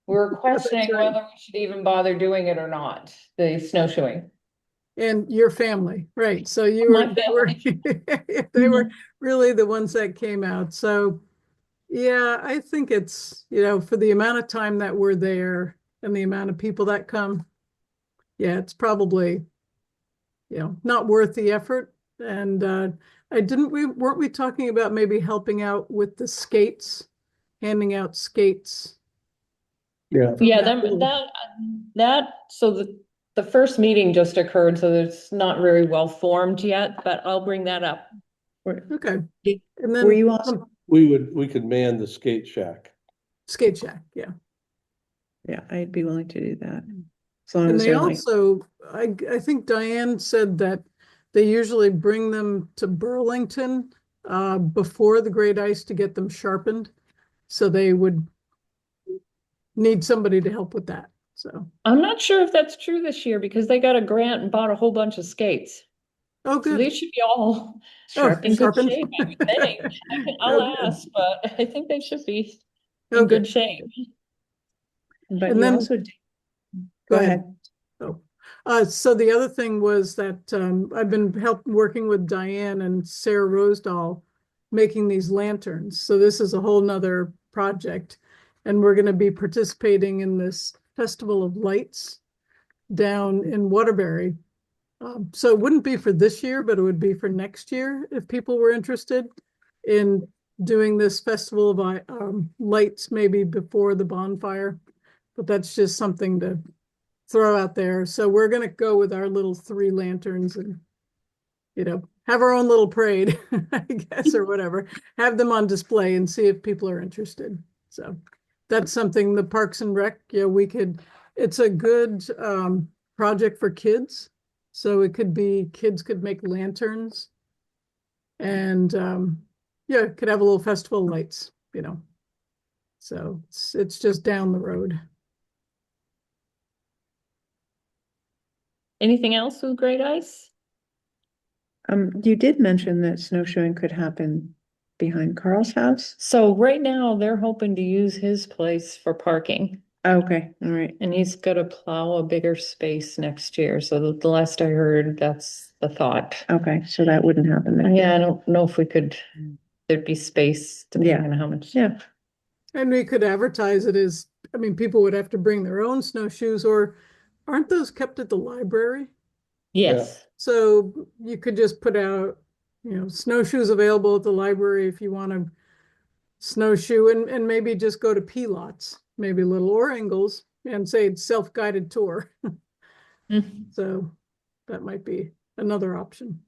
Speaker 1: we're questioning
Speaker 4: right.
Speaker 1: whether we should even bother doing it or not, the snowshoeing.
Speaker 4: And your family, right? So you
Speaker 1: My
Speaker 4: were, they were really the ones that came out. So yeah, I think it's, for the amount of time that we're there and the amount of people that come, yeah, it's probably, not worth the effort. And weren't we talking about maybe helping out with the skates, handing out skates?
Speaker 3: Yeah,
Speaker 1: Yeah,
Speaker 4: That
Speaker 1: so the first meeting just occurred, so it's not very well formed yet, but I'll bring that up.
Speaker 4: Okay.
Speaker 6: Did-
Speaker 4: And then
Speaker 6: Were you also,
Speaker 3: we could man the skate shack.
Speaker 4: skate shack, yeah.
Speaker 6: yeah, I'd be willing to do that. As long
Speaker 4: And
Speaker 6: as
Speaker 4: they
Speaker 6: they're like,
Speaker 4: also, I think Diane said that they usually bring them to Burlington before the great ice to get them sharpened. So they would need somebody to help with that. So,
Speaker 1: I'm not sure if that's true this year because they got a grant and bought a whole bunch of skates.
Speaker 4: oh,
Speaker 1: So they
Speaker 4: good.
Speaker 1: should be all
Speaker 4: Oh,
Speaker 1: in good
Speaker 4: sharpened.
Speaker 1: shape, I would think. I'll
Speaker 4: Oh, good.
Speaker 1: ask, but I think they should be
Speaker 4: Oh,
Speaker 1: in good
Speaker 4: good.
Speaker 1: shape.
Speaker 6: but
Speaker 4: And
Speaker 6: you
Speaker 4: then-
Speaker 6: also, go ahead.
Speaker 4: So the other thing was that I've been working with Diane and Sarah Rosedal making these lanterns. So this is a whole nother project. And we're going to be participating in this Festival of Lights down in Waterbury. So it wouldn't be for this year, but it would be for next year if people were interested in doing this Festival of Lights maybe before the bonfire. But that's just something to throw out there. So we're going to go with our little 3 lanterns and, have our own little parade, I guess, or whatever. Have them on display and see if people are interested. So that's something the Parks and Rec, yeah, it's a good project for kids. So it could be, kids could make lanterns and yeah, could have a little festival lights, So it's just down the road.
Speaker 1: Anything else with Great Ice?
Speaker 6: You did mention that snowshoeing could happen behind Carl's house.
Speaker 1: So right now, they're hoping to use his place for parking.
Speaker 6: Okay, all right.
Speaker 1: And he's gonna plow a bigger space next year. So the last I heard, that's the thought.
Speaker 6: Okay, so that wouldn't happen then.
Speaker 1: Yeah, I don't know if we could, there'd be space depending on how much.
Speaker 6: Yeah.
Speaker 4: And we could advertise it as, I mean, people would have to bring their own snowshoes, or aren't those kept at the library?
Speaker 1: Yes.
Speaker 4: So you could just put out, snowshoes available at the library if you want to snowshoe, and maybe just go to P-Lots, maybe Little or Ingalls, and say it's self-guided tour.
Speaker 1: Mhm.
Speaker 4: So that might be another option.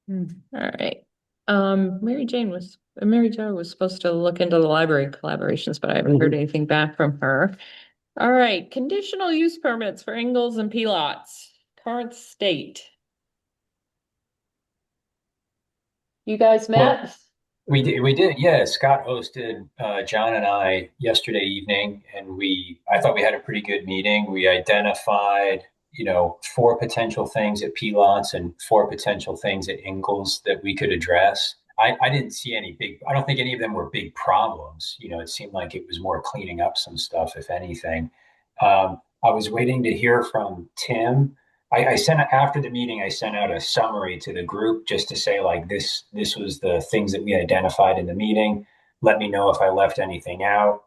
Speaker 1: All right. Mary Jo was supposed to look into the library collaborations, but I haven't heard anything back from her. All right, conditional use permits for Ingalls and P-Lots, current state. You guys met?
Speaker 5: We did, yeah. Scott hosted John and I yesterday evening, and I thought we had a pretty good meeting. We identified, 4 potential things at P-Lots and 4 potential things at Ingalls that we could address. I didn't see I don't think any of them were big problems. It seemed like it was more cleaning up some stuff, if anything. I was waiting to hear from Tim. After the meeting, I sent out a summary to the group just to say, like, this was the things that we identified in the meeting. Let me know if I left anything out.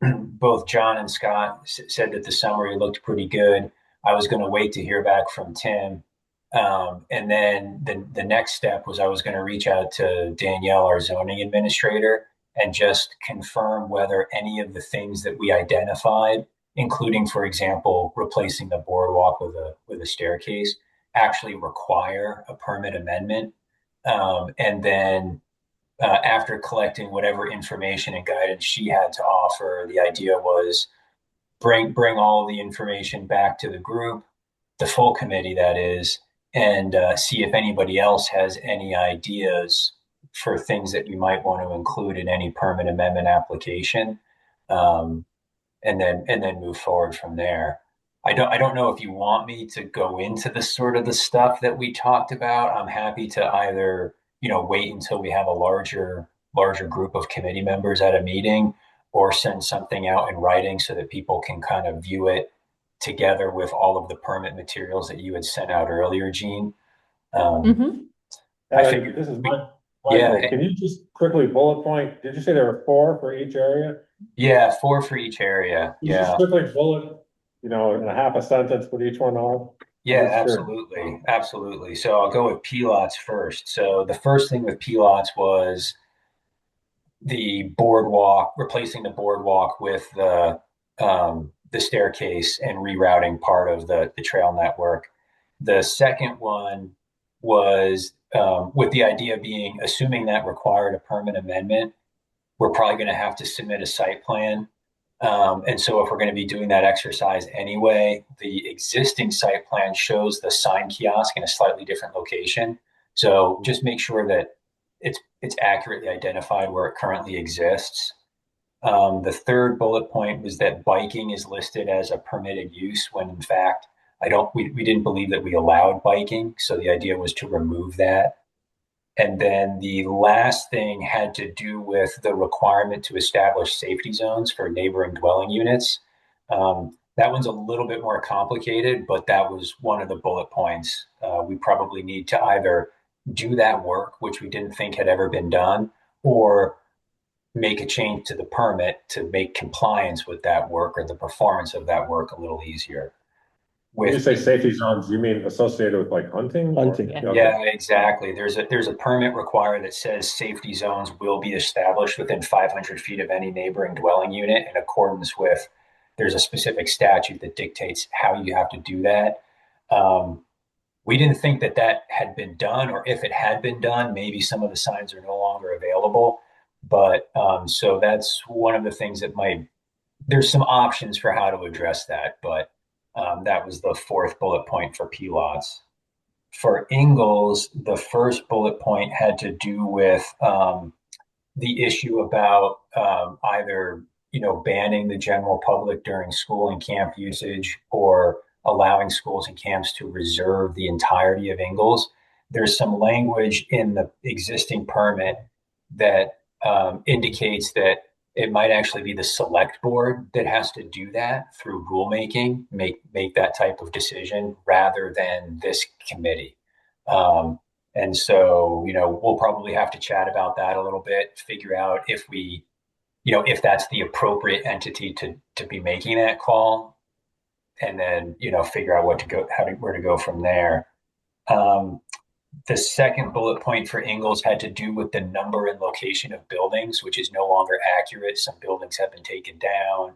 Speaker 5: Both John and Scott said that the summary looked pretty good. I was going to wait to hear back from Tim. And then the next step was I was going to reach out to Danielle, our zoning administrator, and just confirm whether any of the things that we identified, including, for example, replacing the boardwalk with a staircase, actually require a permit amendment. And then after collecting whatever information and guidance she had to offer, the idea was bring all the information back to the group, the full committee, that is, and see if anybody else has any ideas for things that you might want to include in any permit amendment application. And then move forward from there. I don't know if you want me to go into the sort of the stuff that we talked about. I'm happy to either, wait until we have a larger group of committee members at a meeting, or send something out in writing so that people can kind of view it together with all of the permit materials that you had sent out earlier, Gene. I figured
Speaker 2: this is Michael.
Speaker 5: Yeah.
Speaker 2: Can you just quickly bullet point? Did you say there were 4 for each area?
Speaker 5: Yeah, 4 for each area.
Speaker 2: Can you just quickly bullet, in a half a sentence what each one are?
Speaker 5: Yeah,
Speaker 2: Sure.
Speaker 5: absolutely. So I'll go with P-Lots first. So the first thing with P-Lots was the boardwalk, replacing the boardwalk with the staircase and rerouting part of the trail network. The second one was with the idea being, assuming that required a permit amendment, we're probably going to have to submit a site plan. And so if we're going to be doing that exercise anyway, the existing site plan shows the sign kiosk in a slightly different location. So just make sure that it's accurately identified where it currently exists. The third bullet point was that biking is listed as a permitted use when in fact we didn't believe that we allowed biking. So the idea was to remove that. And then the last thing had to do with the requirement to establish safety zones for neighboring dwelling units. That one's a little bit more complicated, but that was one of the bullet points. We probably need to either do that work, which we didn't think had ever been done, or make a change to the permit to make compliance with that work or the performance of that work a little easier.
Speaker 2: When you say safety zones, you mean associated with like hunting?
Speaker 3: Hunting.
Speaker 2: Okay.
Speaker 5: Yeah, exactly. There's a permit required that says safety zones will be established within 500 feet of any neighboring dwelling unit in accordance with, there's a specific statute that dictates how you have to do that. We didn't think that that had been done, or if it had been done, maybe some of the signs are no longer available. But so that's one of the things that might, there's some options for how to address that. But that was the fourth bullet point for P-lots. For Ingalls, the first bullet point had to do with the issue about either banning the general public during school and camp usage, or allowing schools and camps to reserve the entirety of Ingalls. There's some language in the existing permit that indicates that it might actually be the select board that has to do that through rulemaking, make that type of decision rather than this committee. And so, we'll probably have to chat about that a little bit, figure out if we, if that's the appropriate entity to be making that call, and then, figure out where to go from there. The second bullet point for Ingalls had to do with the number and location of buildings, which is no longer accurate. Some buildings have been taken down.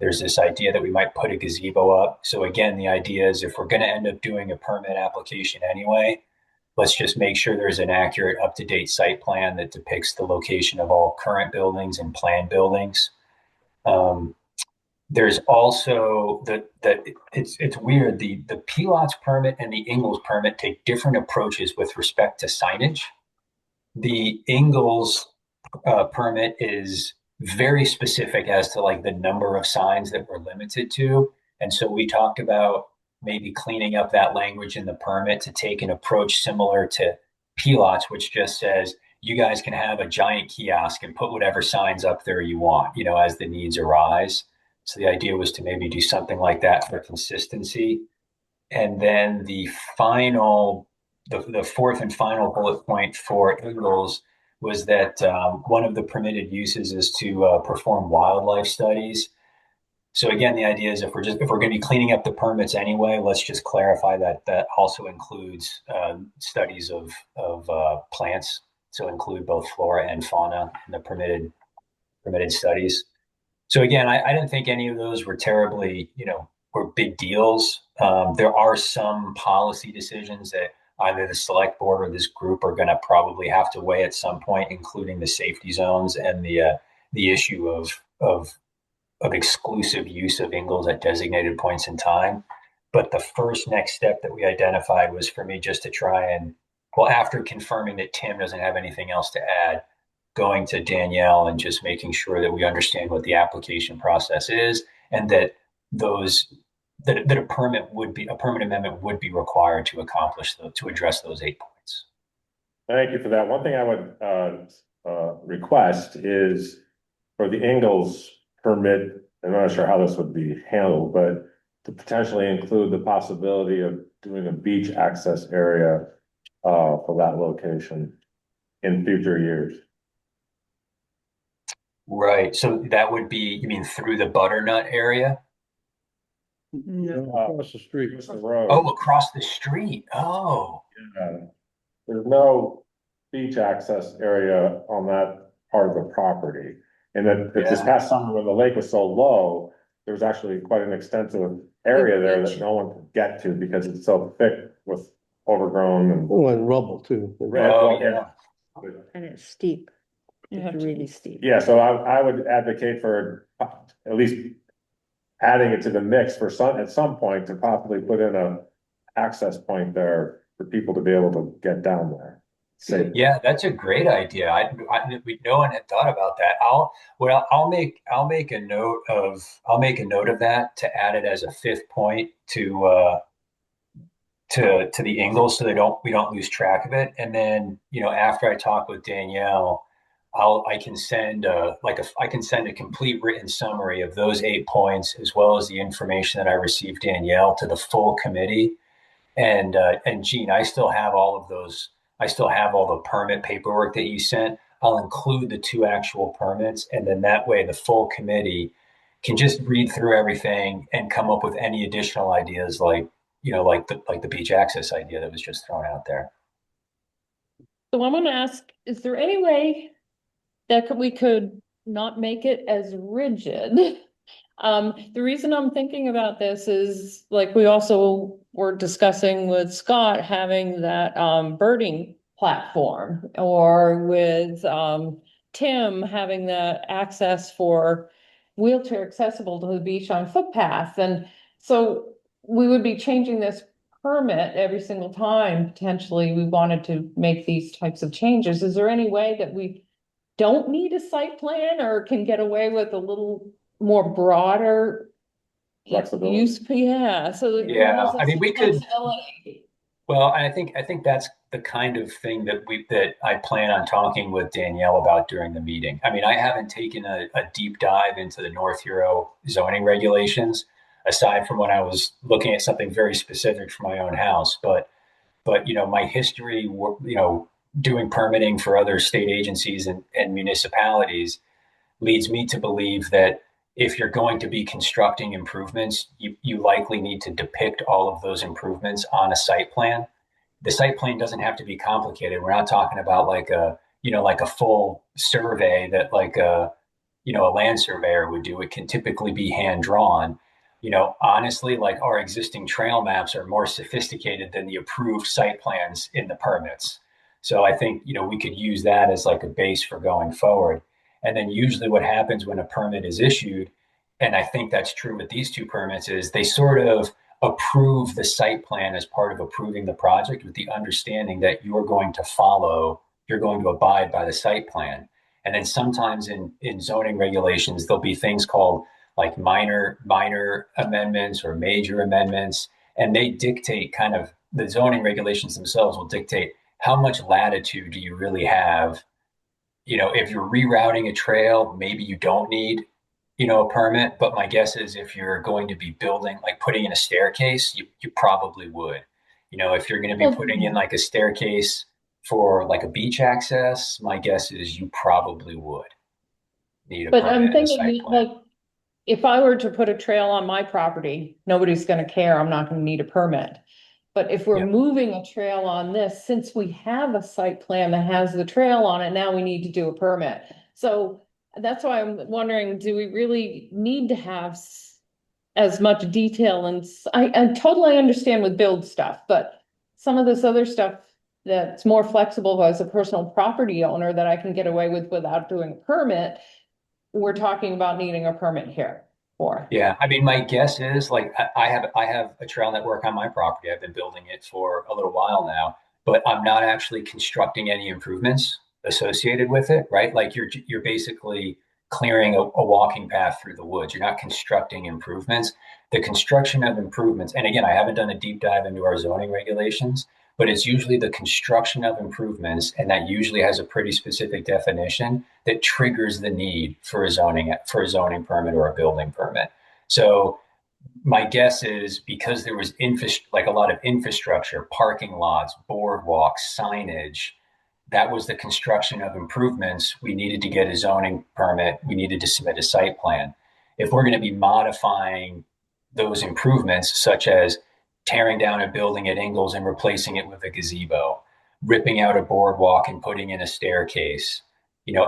Speaker 5: There's this idea that we might put a gazebo up. So again, the idea is if we're going to end up doing a permit application anyway, let's just make sure there's an accurate, up-to-date site plan that depicts the location of all current buildings and planned buildings. There's also it's weird. The P-lots permit and the Ingalls permit take different approaches with respect to signage. The Ingalls permit is very specific as to like the number of signs that we're limited to. And so we talked about maybe cleaning up that language in the permit to take an approach similar to P-lots, which just says you guys can have a giant kiosk and put whatever signs up there you want, as the needs arise. So the idea was to maybe do something like that for consistency. And then the fourth and final bullet point for Ingalls was that one of the permitted uses is to perform wildlife studies. So again, the idea is if we're going to be cleaning up the permits anyway, let's just clarify that that also includes studies of plants. So include both flora and fauna in the permitted studies. So again, I didn't think any of those were terribly, were big deals. There are some policy decisions that either the select board or this group are going to probably have to weigh at some point, including the safety zones and the issue of exclusive use of Ingalls at designated points in time. But the first next step that we identified was for me just to try and, well, after confirming that Tim doesn't have anything else to add, going to Danielle and just making sure that we understand what the application process is, and that a permit amendment would be required to address those 8 points.
Speaker 2: Thank you for that. One thing I would request is for the Ingalls permit, I'm not sure how this would be handled, but to potentially include the possibility of doing a beach access area for that location in future years.
Speaker 5: Right. So that would be, you mean through the Butternut area?
Speaker 3: No, across the street.
Speaker 2: Just the road.
Speaker 5: Oh, across the street. Oh.
Speaker 2: Yeah. There's no beach access area on that part of the property. And then this past summer, when the lake was so low, there was actually quite an extensive area there that no one could get to because it's so thick with overgrown and.
Speaker 3: Oh, and rubble too.
Speaker 5: Oh, yeah.
Speaker 6: And it's steep.
Speaker 1: You have
Speaker 6: It's
Speaker 1: to-
Speaker 6: really steep.
Speaker 2: Yeah, so I would advocate for at least adding it to the mix at some point to possibly put in a access point there for people to be able to get down there. Safe.
Speaker 5: Yeah, that's a great idea. No one had thought about that. I'll make a note of that to add it as a fifth point to the Ingalls, so we don't lose track of it. And then, after I talk with Danielle, I can send a complete written summary of those 8 points, as well as the information that I received Danielle, to the full committee. And Gene, I still have all of those. I still have all the permit paperwork that you sent. I'll include the 2 actual permits, and then that way the full committee can just read through everything and come up with any additional ideas, like the beach access idea that was just thrown out there.
Speaker 1: So I'm gonna ask, is there any way that we could not make it as rigid? The reason I'm thinking about this is, like, we also were discussing with Scott having that birding platform, or with Tim having the access for wheelchair accessible to the beach on footpath. And so we would be changing this permit every single time potentially we wanted to make these types of changes. Is there any way that we don't need a site plan or can get away with a little more broader
Speaker 2: Flexibility.
Speaker 1: use? Yeah, so that
Speaker 5: Yeah,
Speaker 1: gives
Speaker 5: I
Speaker 1: us
Speaker 5: mean, we could.
Speaker 1: flexibility.
Speaker 5: Well, I think that's the kind of thing that I plan on talking with Danielle about during the meeting. I mean, I haven't taken a deep dive into the North Hero zoning regulations, aside from when I was looking at something very specific for my own house. But my history, doing permitting for other state agencies and municipalities leads me to believe that if you're going to be constructing improvements, you likely need to depict all of those improvements on a site plan. The site plan doesn't have to be complicated. We're not talking about like a full survey that a land surveyor would do. It can typically be hand drawn. Honestly, like our existing trail maps are more sophisticated than the approved site plans in the permits. So I think, we could use that as like a base for going forward. And then usually what happens when a permit is issued, and I think that's true with these two permits, is they sort of approve the site plan as part of approving the project with the understanding that you're going to abide by the site plan. And then sometimes in zoning regulations, there'll be things called like minor amendments or major amendments, and they dictate the zoning regulations themselves will dictate how much latitude do you really have. If you're rerouting a trail, maybe you don't need, a permit. But my guess is if you're going to be building, like putting in a staircase, you probably would. If you're going to be putting in like a staircase for like a beach access, my guess is you probably would need a
Speaker 1: But I'm
Speaker 5: permit and a site
Speaker 1: thinking,
Speaker 5: plan.
Speaker 1: like, if I were to put a trail on my property, nobody's gonna care, I'm not gonna need a permit. But if we're
Speaker 5: Yeah.
Speaker 1: moving a trail on this, since we have a site plan that has the trail on it, now we need to do a permit. So that's why I'm wondering, do we really need to have as much detail? And I totally understand with build stuff, but some of this other stuff that's more flexible as a personal property owner that I can get away with without doing a permit, we're talking about needing a permit here for.
Speaker 5: Yeah, I mean, my guess is like I have a trail network on my property. I've been building it for a little while now, but I'm not actually constructing any improvements associated with it, right? Like you're basically clearing a walking path through the woods. You're not constructing improvements. The construction of improvements, and again, I haven't done a deep dive into our zoning regulations, but it's usually the construction of improvements, and that usually has a pretty specific definition that triggers the need for a zoning permit or a building permit. So my guess is because there was like a lot of infrastructure, parking lots, boardwalks, signage, that was the construction of improvements. We needed to get a zoning permit. We needed to submit a site plan. If we're going to be modifying those improvements, such as tearing down a building at Ingalls and replacing it with a gazebo, ripping out a boardwalk and putting in a staircase,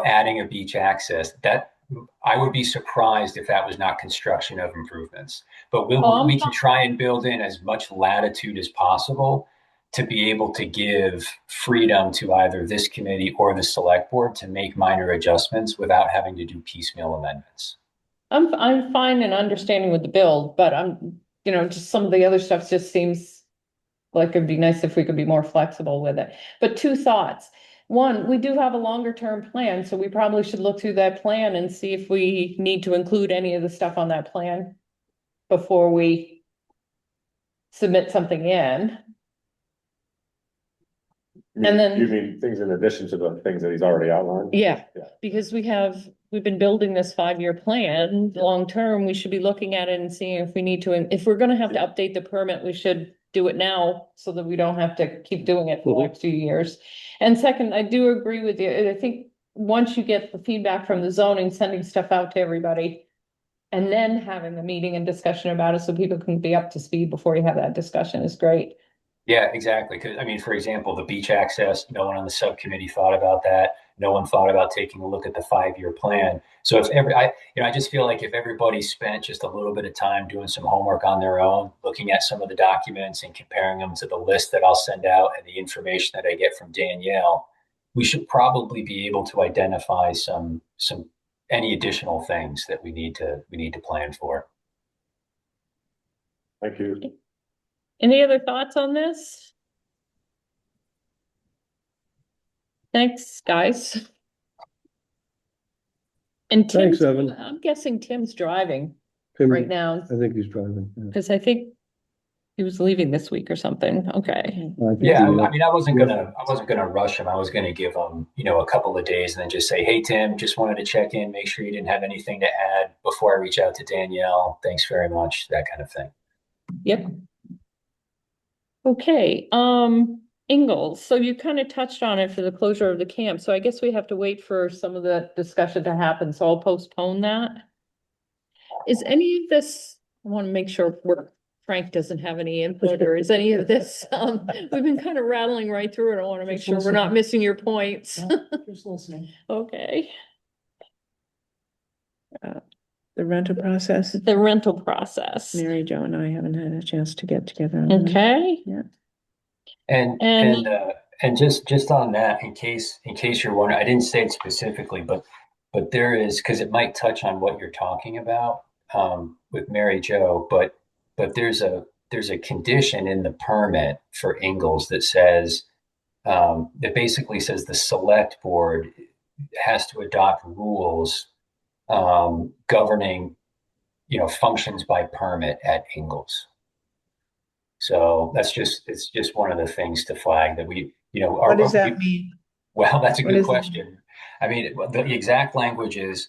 Speaker 5: adding a beach access, that I would be surprised if that was not construction of improvements. But we can try and build in as much latitude as possible to be able to give freedom to either this committee or the select board to make minor adjustments without having to do piecemeal amendments.
Speaker 1: I'm fine and understanding with the build, but just some of the other stuff just seems like it'd be nice if we could be more flexible with it. But two thoughts. One, we do have a longer term plan, so we probably should look through that plan and see if we need to include any of the stuff on that plan before we submit something in. And then-
Speaker 2: You mean things in addition to the things that he's already outlined?
Speaker 1: Yeah,
Speaker 2: Yeah.
Speaker 1: because we've been building this 5-year plan, long term, we should be looking at it and seeing if we need to, if we're gonna have to update the permit, we should do it now so that we don't have to keep doing it for the next few years. And second, I do agree with you. I think once you get the feedback from the zoning, sending stuff out to everybody and then having a meeting and discussion about it so people can be up to speed before you have that discussion is great.
Speaker 5: Yeah, exactly. Because I mean, for example, the beach access, no one on the subcommittee thought about that. No one thought about taking a look at the 5-year plan. So I just feel like if everybody spent just a little bit of time doing some homework on their own, looking at some of the documents and comparing them to the list that I'll send out and the information that I get from Danielle, we should probably be able to identify some any additional things that we need to plan for.
Speaker 2: Thank you.
Speaker 1: Any other thoughts on this? Thanks, guys. And
Speaker 3: Thanks,
Speaker 1: Tim's,
Speaker 3: Evan.
Speaker 1: I'm guessing Tim's driving
Speaker 3: Tim,
Speaker 1: right now,
Speaker 3: I think he's driving. Yeah.
Speaker 1: because I think he was leaving this week or something. Okay.
Speaker 3: I think
Speaker 5: Yeah,
Speaker 3: he-
Speaker 5: I mean, I wasn't gonna rush him. I was gonna give him, a couple of days and then just say, "Hey, Tim, just wanted to check in, make sure you didn't have anything to add before I reach out to Danielle. Thanks very much," that kind of thing.
Speaker 1: Yep. Okay, Ingalls, so you kind of touched on it for the closure of the camp, so I guess we have to wait for some of the discussion to happen, so I'll postpone that. Is any of this, I want to make sure Frank doesn't have any input, or is any of this, we've been kind of rattling right through it, I want to make
Speaker 6: Just
Speaker 1: sure we're not
Speaker 6: listening.
Speaker 1: missing your points.
Speaker 6: Just listening.
Speaker 1: Okay,
Speaker 6: The rental process,
Speaker 1: the rental process,
Speaker 6: Mary Jo and I haven't had a chance to get together on that.
Speaker 1: okay?
Speaker 5: And
Speaker 1: And-
Speaker 5: and just on that, in case you're wondering, I didn't say it specifically, but there is, because it might touch on what you're talking about with Mary Jo, but there's a condition in the permit for Ingalls that says that basically says the select board has to adopt rules governing, functions by permit at Ingalls. So it's just one of the things to flag that
Speaker 6: What does that mean?
Speaker 5: Well, that's a
Speaker 6: What
Speaker 5: good
Speaker 6: is it?
Speaker 5: question. I mean, the exact language is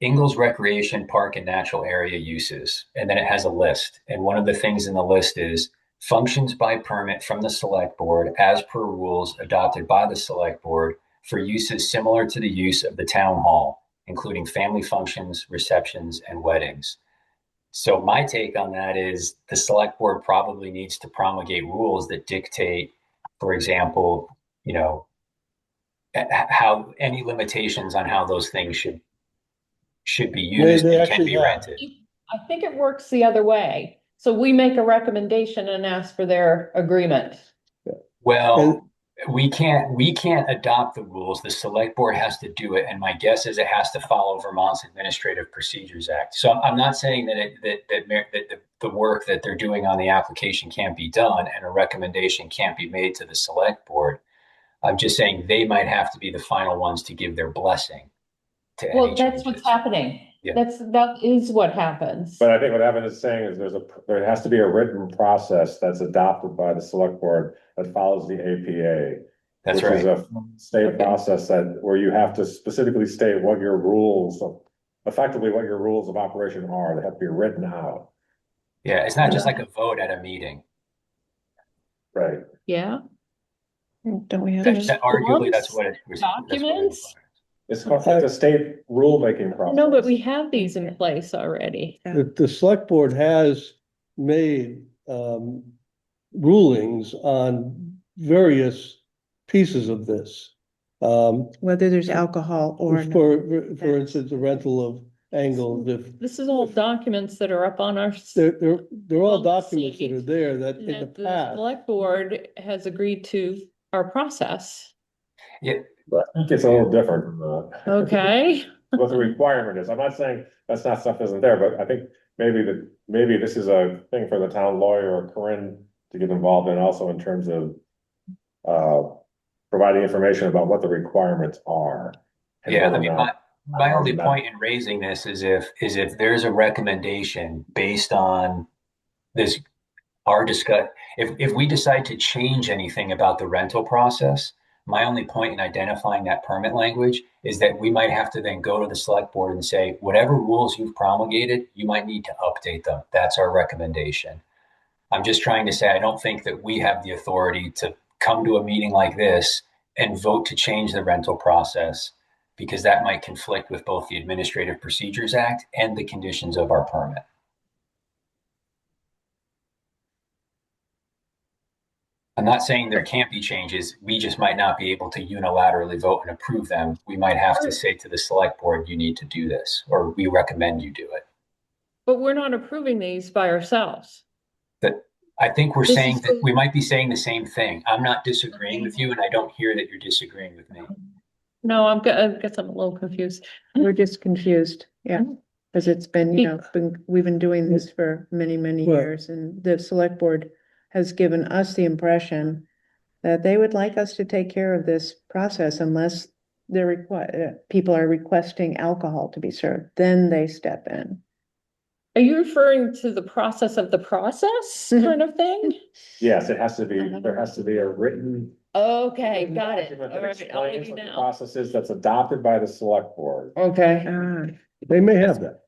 Speaker 5: Ingalls Recreation Park and Natural Area Uses, and then it has a list. And one of the things in the list is functions by permit from the select board as per rules adopted by the select board for uses similar to the use of the town hall, including family functions, receptions, and weddings. So my take on that is the select board probably needs to promulgate rules that dictate, for example, how any limitations on how those things should be used
Speaker 3: they
Speaker 5: and can
Speaker 3: actually
Speaker 5: be
Speaker 3: have.
Speaker 5: rented.
Speaker 1: I think it works the other way. So we make a recommendation and ask for their agreement.
Speaker 5: Well, we can't adopt the rules. The select board has to do it, and my guess is it has to follow Vermont's Administrative Procedures Act. So I'm not saying that the work that they're doing on the application can't be done and a recommendation can't be made to the select board. I'm just saying they might have to be the final ones to give their blessing to any
Speaker 1: Well, that's
Speaker 5: changes.
Speaker 1: what's happening.
Speaker 5: Yeah.
Speaker 1: That is what happens.
Speaker 2: But I think what Evan is saying is there has to be a written process that's adopted by the select board that follows the APA.
Speaker 5: That's
Speaker 2: which is
Speaker 5: right.
Speaker 2: a state
Speaker 1: Okay.
Speaker 2: process where you have to specifically state what your rules of operation are. They have to be written out.
Speaker 5: Yeah, it's not just like a vote at a meeting.
Speaker 2: Right.
Speaker 1: Yeah,
Speaker 6: Don't we have?
Speaker 1: There's-
Speaker 5: Arguably, that's
Speaker 1: forms,
Speaker 5: what it was. that's what it
Speaker 1: documents?
Speaker 2: It's a state rulemaking process.
Speaker 1: no, but we have these in place already.
Speaker 3: The select board has made rulings on various pieces of this.
Speaker 6: Whether there's alcohol or not.
Speaker 3: For instance, the rental of angles, if
Speaker 1: This is all documents that are up on our.
Speaker 3: they're all
Speaker 1: Well,
Speaker 3: documents that
Speaker 1: see,
Speaker 3: are there that in the
Speaker 1: That the
Speaker 3: past.
Speaker 1: select board has agreed to our process.
Speaker 5: Yeah,
Speaker 2: But I think it's a little different from that.
Speaker 1: Okay,
Speaker 2: What the requirement is. I'm not saying that's not stuff isn't there, but I think maybe this is a thing for the town lawyer or Corinne to get involved in also in terms of providing information about what the requirements are. and
Speaker 5: yeah.
Speaker 2: whether
Speaker 5: I
Speaker 2: or
Speaker 5: mean,
Speaker 2: not-
Speaker 5: my only point in raising this is if there's a recommendation based on this, our discuss, if we decide to change anything about the rental process, my only point in identifying that permit language is that we might have to then go to the select board and say, whatever rules you've promulgated, you might need to update them. That's our recommendation. I'm just trying to say, I don't think that we have the authority to come to a meeting like this and vote to change the rental process, because that might conflict with both the Administrative Procedures Act and the conditions of our permit. I'm not saying there can't be changes. We just might not be able to unilaterally vote and approve them. We might have to say to the select board, you need to do this, or we recommend you do it.
Speaker 1: But we're not approving these by ourselves.
Speaker 5: That I think we're
Speaker 1: This
Speaker 5: saying
Speaker 1: is
Speaker 5: that
Speaker 1: the-
Speaker 5: we might be saying the same thing. I'm not disagreeing with you, and I don't hear that you're disagreeing with me.
Speaker 1: No, I guess I'm a little confused.
Speaker 6: We're just confused, yeah, because it's been, we've been doing this for many, many
Speaker 3: Well-
Speaker 6: years, and the select board has given us the impression that they would like us to take care of this process unless people are requesting alcohol to be served, then they step in.
Speaker 1: Are you referring to the process of the process kind of thing?
Speaker 2: Yes, it has to be, there has to be a written.
Speaker 1: Okay, got it.
Speaker 2: document
Speaker 1: All
Speaker 2: that
Speaker 1: right, I'll
Speaker 2: explains
Speaker 1: give you
Speaker 2: what the
Speaker 1: now.
Speaker 2: process is that's adopted by the select board.
Speaker 1: Okay.
Speaker 6: Ah,
Speaker 3: They may have that.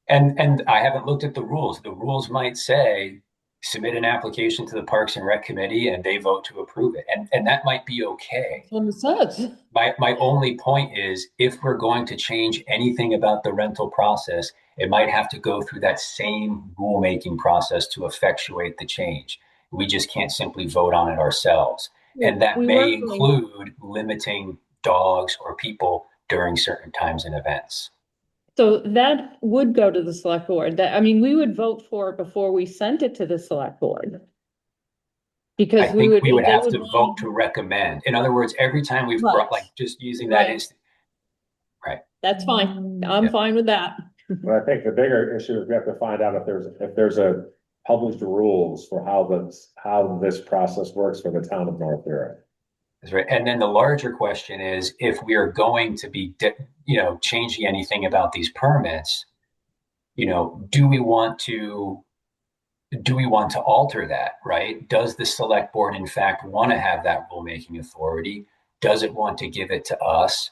Speaker 5: And I haven't looked at the rules. The rules might say submit an application to the Parks and Rec Committee and they vote to approve it. And that might be okay.
Speaker 1: What it says.
Speaker 5: My only point is if we're going to change anything about the rental process, it might have to go through that same rulemaking process to effectuate the change. We just can't simply vote on it ourselves. And that
Speaker 1: We
Speaker 5: may
Speaker 1: were going-
Speaker 5: include limiting dogs or people during certain times and events.
Speaker 1: So that would go to the select board. That, I mean, we would vote for it before we sent it to the select board.
Speaker 5: I
Speaker 1: Because we
Speaker 5: think
Speaker 1: would.
Speaker 5: we would
Speaker 1: they
Speaker 5: have to
Speaker 1: want-
Speaker 5: vote to recommend. In other words, every time we've brought,
Speaker 1: Right.
Speaker 5: like just using that
Speaker 1: Right.
Speaker 5: instance, right?
Speaker 1: That's fine. I'm
Speaker 5: Yeah.
Speaker 1: fine with that.
Speaker 2: But I think the bigger issue is we have to find out if there's a published rules for how this process works for the town of North Berry.
Speaker 5: That's right. And then the larger question is if we are going to be, changing anything about these permits, do we want to alter that, right? Does the select board in fact want to have that rulemaking authority? Does it want to give it to us?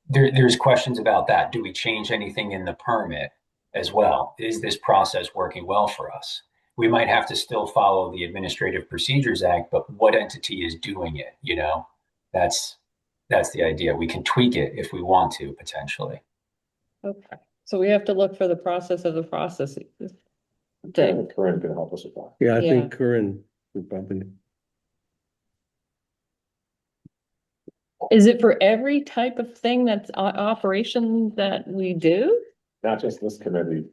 Speaker 5: There's questions about that. Do we change anything in the permit as well? Is this process working well for us? We might have to still follow the Administrative Procedures Act, but what entity is doing it? That's the idea. We can tweak it if we want to, potentially.
Speaker 1: Okay. So we have to look for the process of the process. Thing.
Speaker 2: Corinne can help us with that.
Speaker 3: Yeah, I
Speaker 1: Yeah.
Speaker 3: think Corinne would probably.
Speaker 1: Is it for every type of thing that's operation that we do?
Speaker 2: Not just this committee.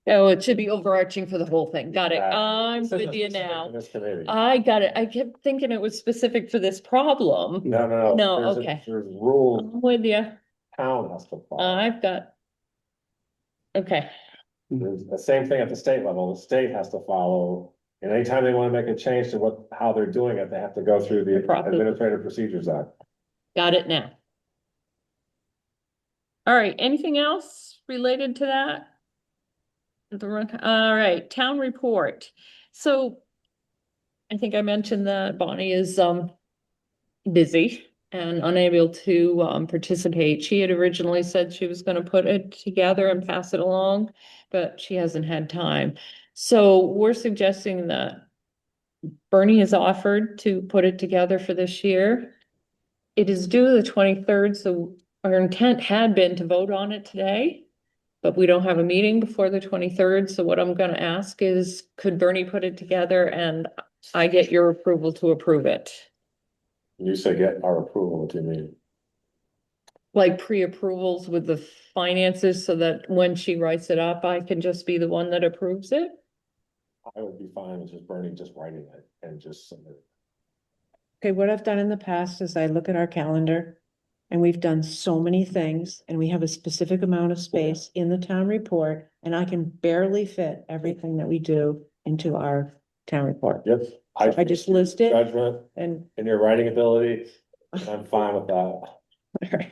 Speaker 1: Oh, it should be overarching for the whole thing. Got it.
Speaker 2: Exactly.
Speaker 1: I'm
Speaker 2: This isn't
Speaker 1: with you
Speaker 2: specific to
Speaker 1: now.
Speaker 2: This committee.
Speaker 1: I got it. I kept thinking it was specific for this problem.
Speaker 2: No.
Speaker 1: No,
Speaker 2: There's
Speaker 1: okay.
Speaker 2: There's rules
Speaker 1: I'm with you.
Speaker 2: town has to follow.
Speaker 1: I've got. Okay,
Speaker 2: There's the same thing at the state level. The state has to follow. And anytime they want to make a change to how they're doing it, they have to go through the
Speaker 1: The process.
Speaker 2: Administrative Procedures Act.
Speaker 1: got it now. All right, anything else related to that? All right, town report. So I think I mentioned that Bonnie is busy and unable to participate. She had originally said she was gonna put it together and pass it along, but she hasn't had time. So we're suggesting that Bernie has offered to put it together for this year. It is due the 23rd, so our intent had been to vote on it today. But we don't have a meeting before the 23rd, so what I'm gonna ask is, could Bernie put it together and I get your approval to approve it?
Speaker 2: You say get our approval, what do you mean?
Speaker 1: Like pre-approvals with the finances so that when she writes it up, I can just be the one that approves it?
Speaker 2: I would be fine with just Bernie just writing it and just submit it.
Speaker 6: Okay, what I've done in the past is I look at our calendar and we've done so many things and we have a specific amount of space in the town report and I can barely fit everything that we do into our town report.
Speaker 2: Yep.
Speaker 6: I just list it.
Speaker 2: Judgment
Speaker 6: And
Speaker 2: and your writing ability, I'm fine with that.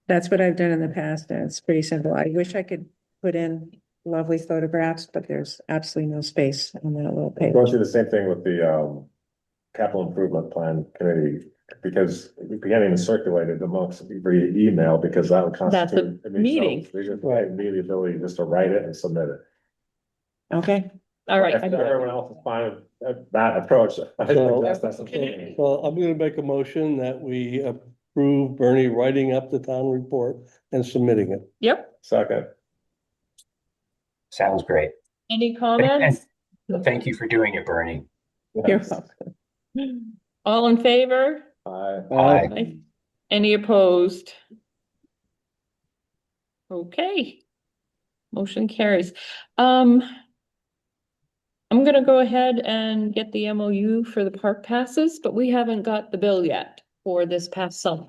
Speaker 6: that's what I've done in the past, and it's pretty simple. I wish I could put in lovely photographs, but there's absolutely no space on that little page.
Speaker 2: Go through the same thing with the capital improvement plan committee, because we can't even circulate it amongst via email because that would
Speaker 1: That's a
Speaker 2: constitute. I mean, so
Speaker 1: meeting.
Speaker 2: They just need the ability just to write it and submit it.
Speaker 6: Okay,
Speaker 1: All right.
Speaker 2: If everyone else is fine with that approach, I think that's.
Speaker 3: Well, I'm gonna make a motion that we approve Bernie writing up the town report and submitting it.
Speaker 1: Yep,
Speaker 2: Second,
Speaker 5: Sounds great.
Speaker 1: Any comments?
Speaker 5: Thank you for doing it, Bernie.
Speaker 1: You're
Speaker 2: Yes.
Speaker 1: welcome. All in favor?
Speaker 5: Aye.
Speaker 1: Any opposed? Okay. Motion carries. I'm gonna go ahead and get the MOU for the park passes, but we haven't got the bill yet for this past summer.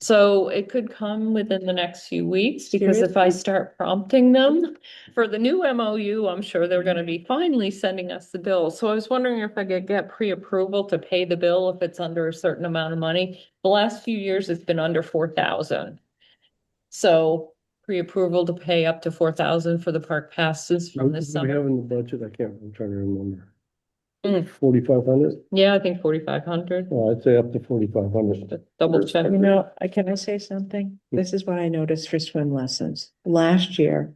Speaker 1: So it could come within the next few weeks, because if I
Speaker 6: Seriously?
Speaker 1: start prompting them for the new MOU, I'm sure they're gonna be finally sending us the bill. So I was wondering if I could get pre-approval to pay the bill if it's under a certain amount of money. The last few years, it's been under 4,000. So pre-approval to pay up to 4,000 for the park passes from
Speaker 3: What
Speaker 1: this
Speaker 3: do we have
Speaker 1: summer.
Speaker 3: in the budget? I'm trying to remember.
Speaker 1: Mm.
Speaker 3: 4,500?
Speaker 1: Yeah, I think 4,500.
Speaker 3: I'd say up to 4,500.
Speaker 1: Double check.
Speaker 6: You know, can I say something? This is what I noticed for swim lessons. Last year,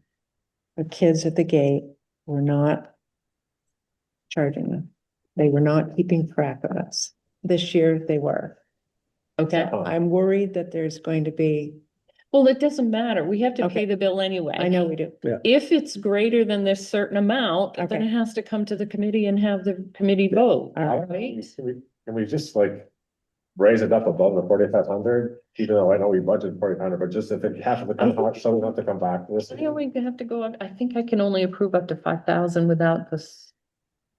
Speaker 6: the kids at the gate were not charging them. They were not keeping track of us. This year, they were.
Speaker 1: Okay.
Speaker 6: I'm worried that there's going to be,
Speaker 1: Well, it doesn't matter. We have to
Speaker 6: Okay.
Speaker 1: pay the bill anyway.
Speaker 6: I know we do.
Speaker 1: If it's greater than this certain amount, then
Speaker 6: Okay.
Speaker 1: it has to come to the committee and have the committee vote,
Speaker 6: All right.
Speaker 1: right?
Speaker 2: Can we just like raise it up above the 4,500, even though I know we budgeted 4,500, but just if it happens to come out, so we don't have to come back to this.
Speaker 1: I only have to go up, I think I can only approve up to 5,000 without this.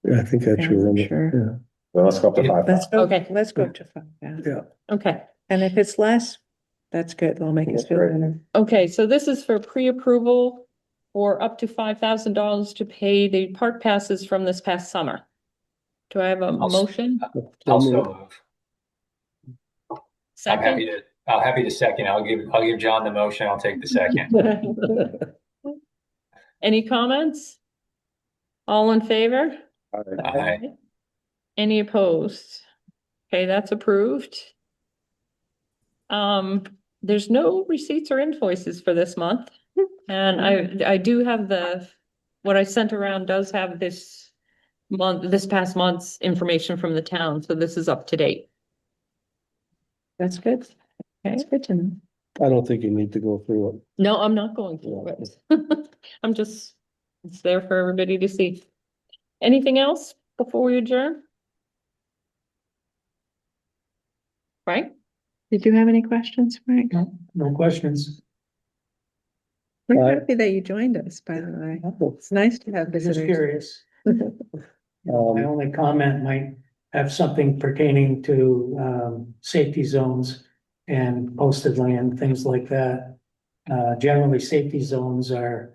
Speaker 3: Yeah, I think that's
Speaker 6: Yeah,
Speaker 3: your
Speaker 6: I'm
Speaker 3: limit.
Speaker 6: sure.
Speaker 3: Yeah.
Speaker 2: Then let's go up to
Speaker 5: Yeah,
Speaker 2: 5,000.
Speaker 6: Let's go,
Speaker 1: Okay.
Speaker 6: let's go up to 5,000.
Speaker 3: Yeah.
Speaker 1: Okay.
Speaker 6: And if it's less, that's good. They'll make us
Speaker 2: That's
Speaker 6: feel
Speaker 2: great.
Speaker 6: better.
Speaker 1: Okay, so this is for pre-approval for up to $5,000 to pay the park passes from this past summer. Do I have a
Speaker 5: I'll s-
Speaker 1: motion?
Speaker 5: Also move.
Speaker 1: Second?
Speaker 5: I'm happy to second. I'll give John the motion. I'll take the second.
Speaker 1: Any comments? All in favor?
Speaker 5: Aye.
Speaker 1: Any opposed? Okay, that's approved. There's no receipts or invoices for this month. And I do have what I sent around does have this past month's information from the town, so this is up to date.
Speaker 6: That's good. That's good to know.
Speaker 3: I don't think you need to go through it.
Speaker 1: No, I'm not going through it. It's there for everybody to see. Anything else before we adjourn? Right?
Speaker 6: Did you have any questions, Frank?
Speaker 7: No questions.
Speaker 6: We're
Speaker 3: Aye.
Speaker 6: happy that you joined us, by the way. It's nice to have
Speaker 7: Just
Speaker 6: visitors.
Speaker 7: curious. My only comment might have something pertaining to safety zones and posted land, things like that. Generally, safety zones are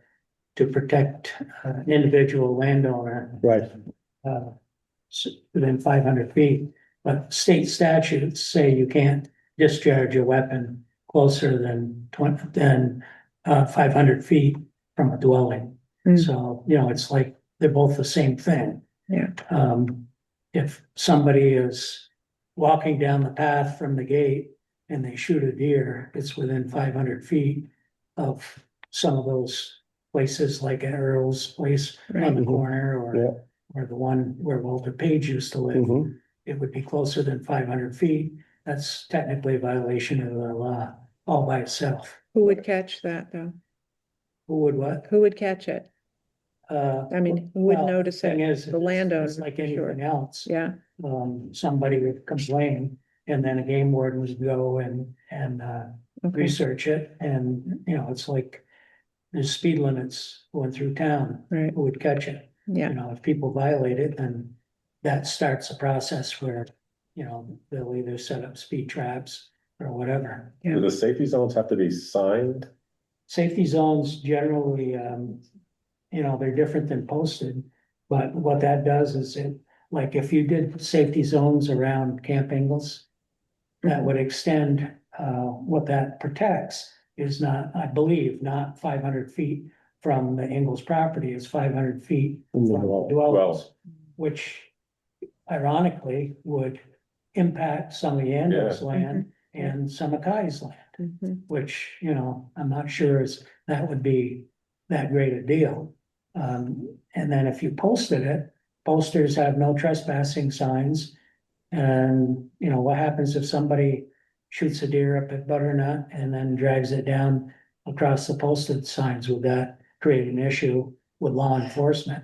Speaker 7: to protect an individual landowner
Speaker 3: Right.
Speaker 7: within 500 feet. But state statutes say you can't discharge a weapon closer than 500 feet from a dwelling.
Speaker 6: Hmm.
Speaker 7: So, it's like they're both the same thing.
Speaker 6: Yeah.
Speaker 7: If somebody is walking down the path from the gate and they shoot a deer, it's within 500 feet of some of those places like at Earl's place on the
Speaker 3: Right.
Speaker 7: corner
Speaker 3: Yeah.
Speaker 7: or the one where Walter Page used to live.
Speaker 3: Mhm.
Speaker 7: It would be closer than 500 feet. That's technically a violation of the law all by itself.
Speaker 6: Who would catch that, though?
Speaker 7: Who would what?
Speaker 6: Who would catch it? I mean, who would
Speaker 7: well,
Speaker 6: notice
Speaker 7: thing
Speaker 6: it?
Speaker 7: is,
Speaker 6: The
Speaker 7: it's
Speaker 6: landowner,
Speaker 7: like
Speaker 6: for sure.
Speaker 7: anything else.
Speaker 6: Yeah,
Speaker 7: Somebody would complain and then a game warden would go and
Speaker 6: okay,
Speaker 7: research it. And, it's like there's speed limits going through town.
Speaker 6: right,
Speaker 7: Who would catch it?
Speaker 6: yeah,
Speaker 7: If people violate it, then that starts a process where, they'll either set up speed traps or whatever.
Speaker 6: Yeah.
Speaker 2: Do the safety zones have to be signed?
Speaker 7: Safety zones generally, they're different than posted. But what that does is like if you did safety zones around Camp Ingalls, that would extend, what that protects is not, I believe, not 500 feet from the Ingalls property, it's 500 feet
Speaker 3: From the
Speaker 7: from
Speaker 3: wall.
Speaker 7: dwellings, which ironically would impact some of the Ingalls land and some of Kai's land,
Speaker 6: mhm,
Speaker 7: which, I'm not sure that would be that great a deal. And then if you posted it, posters have no trespassing signs. And, what happens if somebody shoots a deer up at Butternut and then drags it down across the posted signs? Would that create an issue with law enforcement.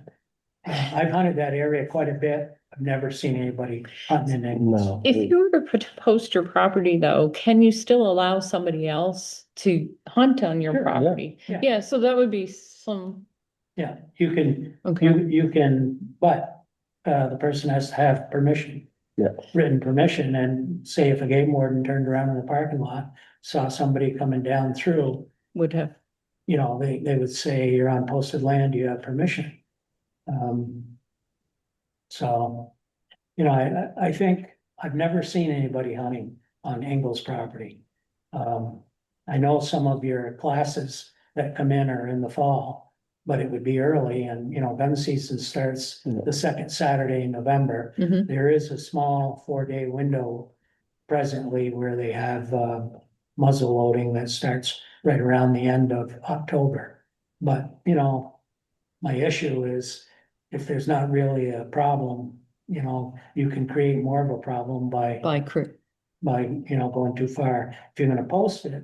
Speaker 7: I've hunted that area quite a bit. I've never seen anybody hunting in Ingles.
Speaker 3: No.
Speaker 1: If you were to post your property though, can you still allow somebody else to hunt on your
Speaker 7: Sure, yeah.
Speaker 1: property?
Speaker 7: Yeah.
Speaker 1: Yeah, so that would be some,
Speaker 7: Yeah, you can,
Speaker 1: okay,
Speaker 7: you can, but, the person has to have permission.
Speaker 3: Yeah.
Speaker 7: Written permission, and say if a game warden turned around in the parking lot, saw somebody coming down through,
Speaker 1: would have,
Speaker 7: you know, they would say, you're on posted land, you have permission. So, you know, I think I've never seen anybody hunting on Ingles property. I know some of your classes that come in are in the fall, but it would be early, and, you know, gun season starts
Speaker 3: Yeah.
Speaker 7: the second Saturday in November.
Speaker 1: Mhm.
Speaker 7: There is a small 4-day window presently where they have, muzzle loading that starts right around the end of October. But, you know, my issue is if there's not really a problem, you know, you can create more of a problem by,
Speaker 1: by crew.
Speaker 7: you know, going too far. If you're gonna post it,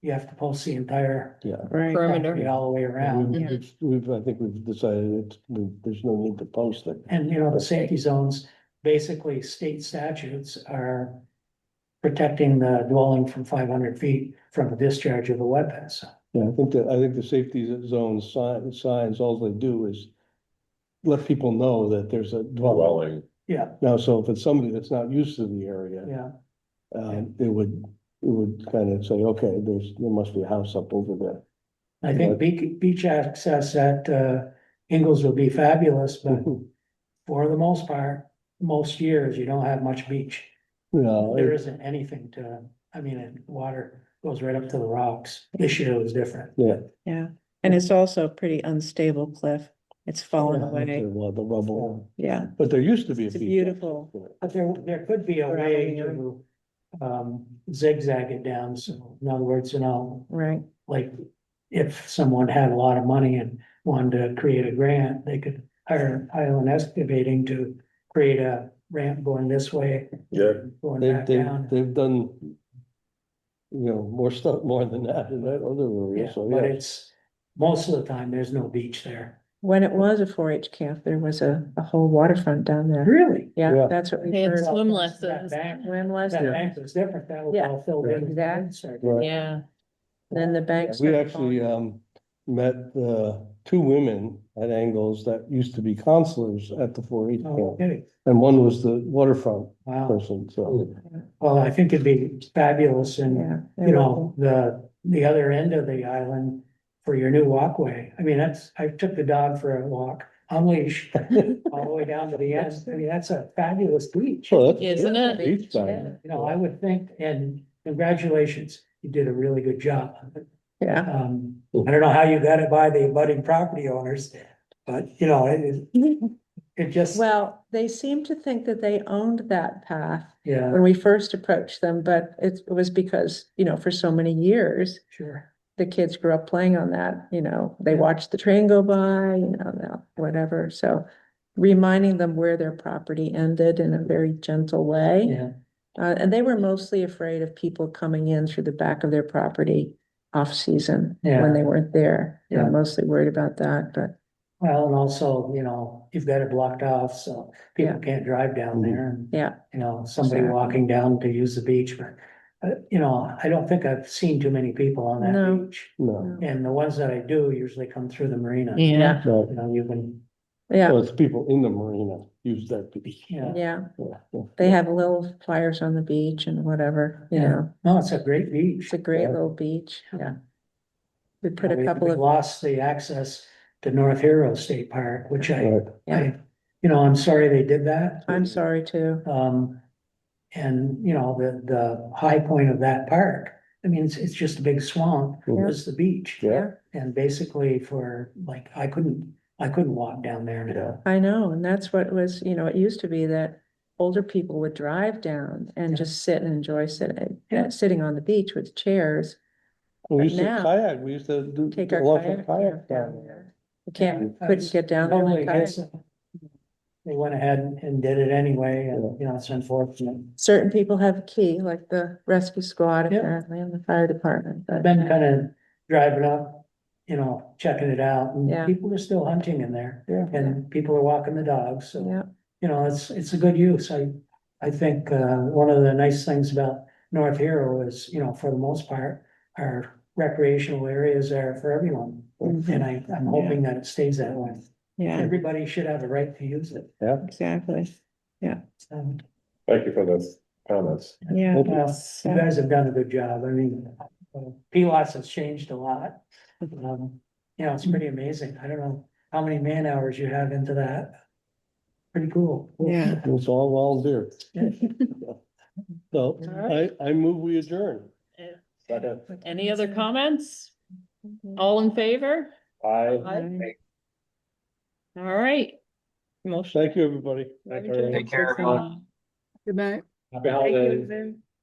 Speaker 7: you have to post the entire
Speaker 3: Yeah.
Speaker 6: Right.
Speaker 1: Perimeter.
Speaker 7: property all the way around.
Speaker 3: I think we've decided there's no need to post it.
Speaker 7: And, you know, the safety zones, basically state statutes are protecting the dwelling from 500 feet from the discharge of the weapons.
Speaker 3: Yeah, I think the safety zone signs, all they do is let people know that there's a dwelling.
Speaker 2: Dwelling,
Speaker 7: Yeah,
Speaker 3: Now, so if it's somebody that's not used to the area,
Speaker 7: yeah.
Speaker 3: it would kind of say, okay, there must be a house up over there.
Speaker 7: I think beach access at, Ingles would be fabulous, but for the most part, most years, you don't have much beach.
Speaker 3: No,
Speaker 7: There isn't anything to, I mean, water goes right up to the rocks. This year was different.
Speaker 3: yeah.
Speaker 6: Yeah, and it's also a pretty unstable cliff. It's fallen
Speaker 7: Yeah,
Speaker 6: away.
Speaker 3: The rubble,
Speaker 6: Yeah,
Speaker 3: but there used to be a
Speaker 6: It's
Speaker 3: beach.
Speaker 6: beautiful.
Speaker 7: But there could be a way to, zigzag it down. So in other words, you know,
Speaker 6: right.
Speaker 7: like if someone had a lot of money and wanted to create a grant, they could hire Highland Excavating to create a ramp going this way,
Speaker 2: yeah,
Speaker 7: going
Speaker 3: They've,
Speaker 7: back
Speaker 3: they've,
Speaker 7: down.
Speaker 3: they've done, more stuff, more than that in that other area,
Speaker 7: Yeah,
Speaker 3: so
Speaker 7: but
Speaker 3: yeah.
Speaker 7: it's, most of the time, there's no beach there.
Speaker 6: When it was a 4-H camp, there was a whole waterfront down there.
Speaker 7: Really?
Speaker 6: Yeah,
Speaker 3: Yeah.
Speaker 6: that's what we
Speaker 1: They had
Speaker 6: heard.
Speaker 1: swim
Speaker 7: That
Speaker 1: lessons.
Speaker 7: bank,
Speaker 6: When was
Speaker 7: that
Speaker 6: it?
Speaker 7: bank was different. That was
Speaker 6: Yeah,
Speaker 7: all filled in.
Speaker 6: exactly.
Speaker 3: Right.
Speaker 1: Yeah,
Speaker 6: Then the bank.
Speaker 3: We
Speaker 6: started
Speaker 3: actually,
Speaker 6: falling.
Speaker 3: met, two women at Angles that used to be counselors at the 4-H
Speaker 7: Oh,
Speaker 3: camp.
Speaker 7: okay.
Speaker 3: And one was the waterfront
Speaker 7: Wow.
Speaker 3: person, so.
Speaker 7: Well, I think it'd be fabulous and,
Speaker 6: Yeah.
Speaker 7: you know, the other end of the island for your new walkway. I mean, I took the dog for a walk on leash all the way down to the end. I mean, that's a fabulous beach.
Speaker 3: Well, that's-
Speaker 1: Isn't
Speaker 3: yeah,
Speaker 1: it?
Speaker 3: beach
Speaker 6: Yeah.
Speaker 3: time.
Speaker 7: You know, I would think, and congratulations, you did a really good job.
Speaker 6: Yeah,
Speaker 7: I don't know how you got it by the abutting property owners, but you know, it just,
Speaker 6: well, they seem to think that they owned that path
Speaker 7: yeah,
Speaker 6: when we first approached them, but it was because, for so many years,
Speaker 7: sure.
Speaker 6: the kids grew up playing on that, they
Speaker 7: Yeah.
Speaker 6: watched the train go by, whatever, so reminding them where their property ended in a very gentle way.
Speaker 7: Yeah,
Speaker 6: And they were mostly afraid of people coming in through the back of their property off-season
Speaker 7: Yeah.
Speaker 6: when they weren't there. They were
Speaker 7: Yeah.
Speaker 6: mostly worried about that, but
Speaker 7: well, and also, you know, you've got it blocked off, so people
Speaker 6: Yeah.
Speaker 7: can't drive down there and,
Speaker 6: yeah,
Speaker 7: you know, somebody
Speaker 6: Exactly.
Speaker 7: walking down to use the beach, but you know, I don't think I've seen too many people on that
Speaker 6: No.
Speaker 7: beach.
Speaker 3: No,
Speaker 7: And the ones that I do usually come through the marina.
Speaker 1: yeah.
Speaker 3: no,
Speaker 7: You know, you can,
Speaker 6: yeah,
Speaker 3: well, it's people in the marina use that beach.
Speaker 7: yeah,
Speaker 6: yeah.
Speaker 3: Yeah.
Speaker 6: They have little fires on the beach and whatever,
Speaker 7: Yeah. no, it's a great beach.
Speaker 6: It's a great
Speaker 3: Yeah.
Speaker 6: little beach, yeah. We put a
Speaker 7: We
Speaker 6: couple of,
Speaker 7: lost the access to North Hero State Park, which
Speaker 3: Right.
Speaker 6: yeah,
Speaker 7: I'm sorry they did that.
Speaker 6: I'm sorry too.
Speaker 7: And you know, the high point of that park, I mean, it's just a big swamp,
Speaker 3: Yeah.
Speaker 7: it's the beach.
Speaker 3: Yeah.
Speaker 7: And basically for, like, I couldn't walk down there now.
Speaker 6: I know, and that's what was, it used to be that older people would drive down and
Speaker 7: Yeah.
Speaker 6: just sit and enjoy sitting,
Speaker 7: Yeah.
Speaker 6: sitting on the beach with chairs.
Speaker 3: We used to
Speaker 6: Now-
Speaker 3: kayak, we used to do.
Speaker 6: Take our
Speaker 3: a lot of
Speaker 6: kayak
Speaker 3: kayak
Speaker 6: down
Speaker 3: down
Speaker 6: there. We couldn't
Speaker 7: That's
Speaker 6: get down there.
Speaker 7: totally
Speaker 6: with kayak.
Speaker 7: hits- They went ahead and did it anyway, and, you know, it's unfortunate.
Speaker 6: Certain people have a key, like the rescue squad
Speaker 7: Yeah.
Speaker 6: apparently, and the fire department,
Speaker 7: I've
Speaker 6: but
Speaker 7: been kind of driving up you know, checking it out,
Speaker 1: Yeah.
Speaker 7: and people are still hunting in there,
Speaker 3: Yeah.
Speaker 7: and people are walking the dogs, so.
Speaker 1: Yeah,
Speaker 7: You know, it's a good use. I think, one of the nice things about North Hero is, you know, for the most part, our recreational areas are for everyone. And I'm hoping that it stays that way.
Speaker 6: Yeah,
Speaker 7: Everybody should have the right to use it.
Speaker 6: exactly.
Speaker 7: Um,
Speaker 2: Thank you for those comments.
Speaker 6: Yeah.
Speaker 7: Well, you guys have done a good job. I mean, PLOS has changed a lot. You know, it's pretty amazing. I don't know how many man hours you have into that. Pretty cool.
Speaker 6: Yeah.
Speaker 3: It's all volunteer. So I move we adjourn.
Speaker 2: Second,
Speaker 1: any other comments? All in favor?
Speaker 2: aye.
Speaker 1: All right. Motion.
Speaker 3: Thank you, everybody.
Speaker 2: Thank you.
Speaker 5: Take care, everyone.
Speaker 4: Good night.
Speaker 2: Happy holidays.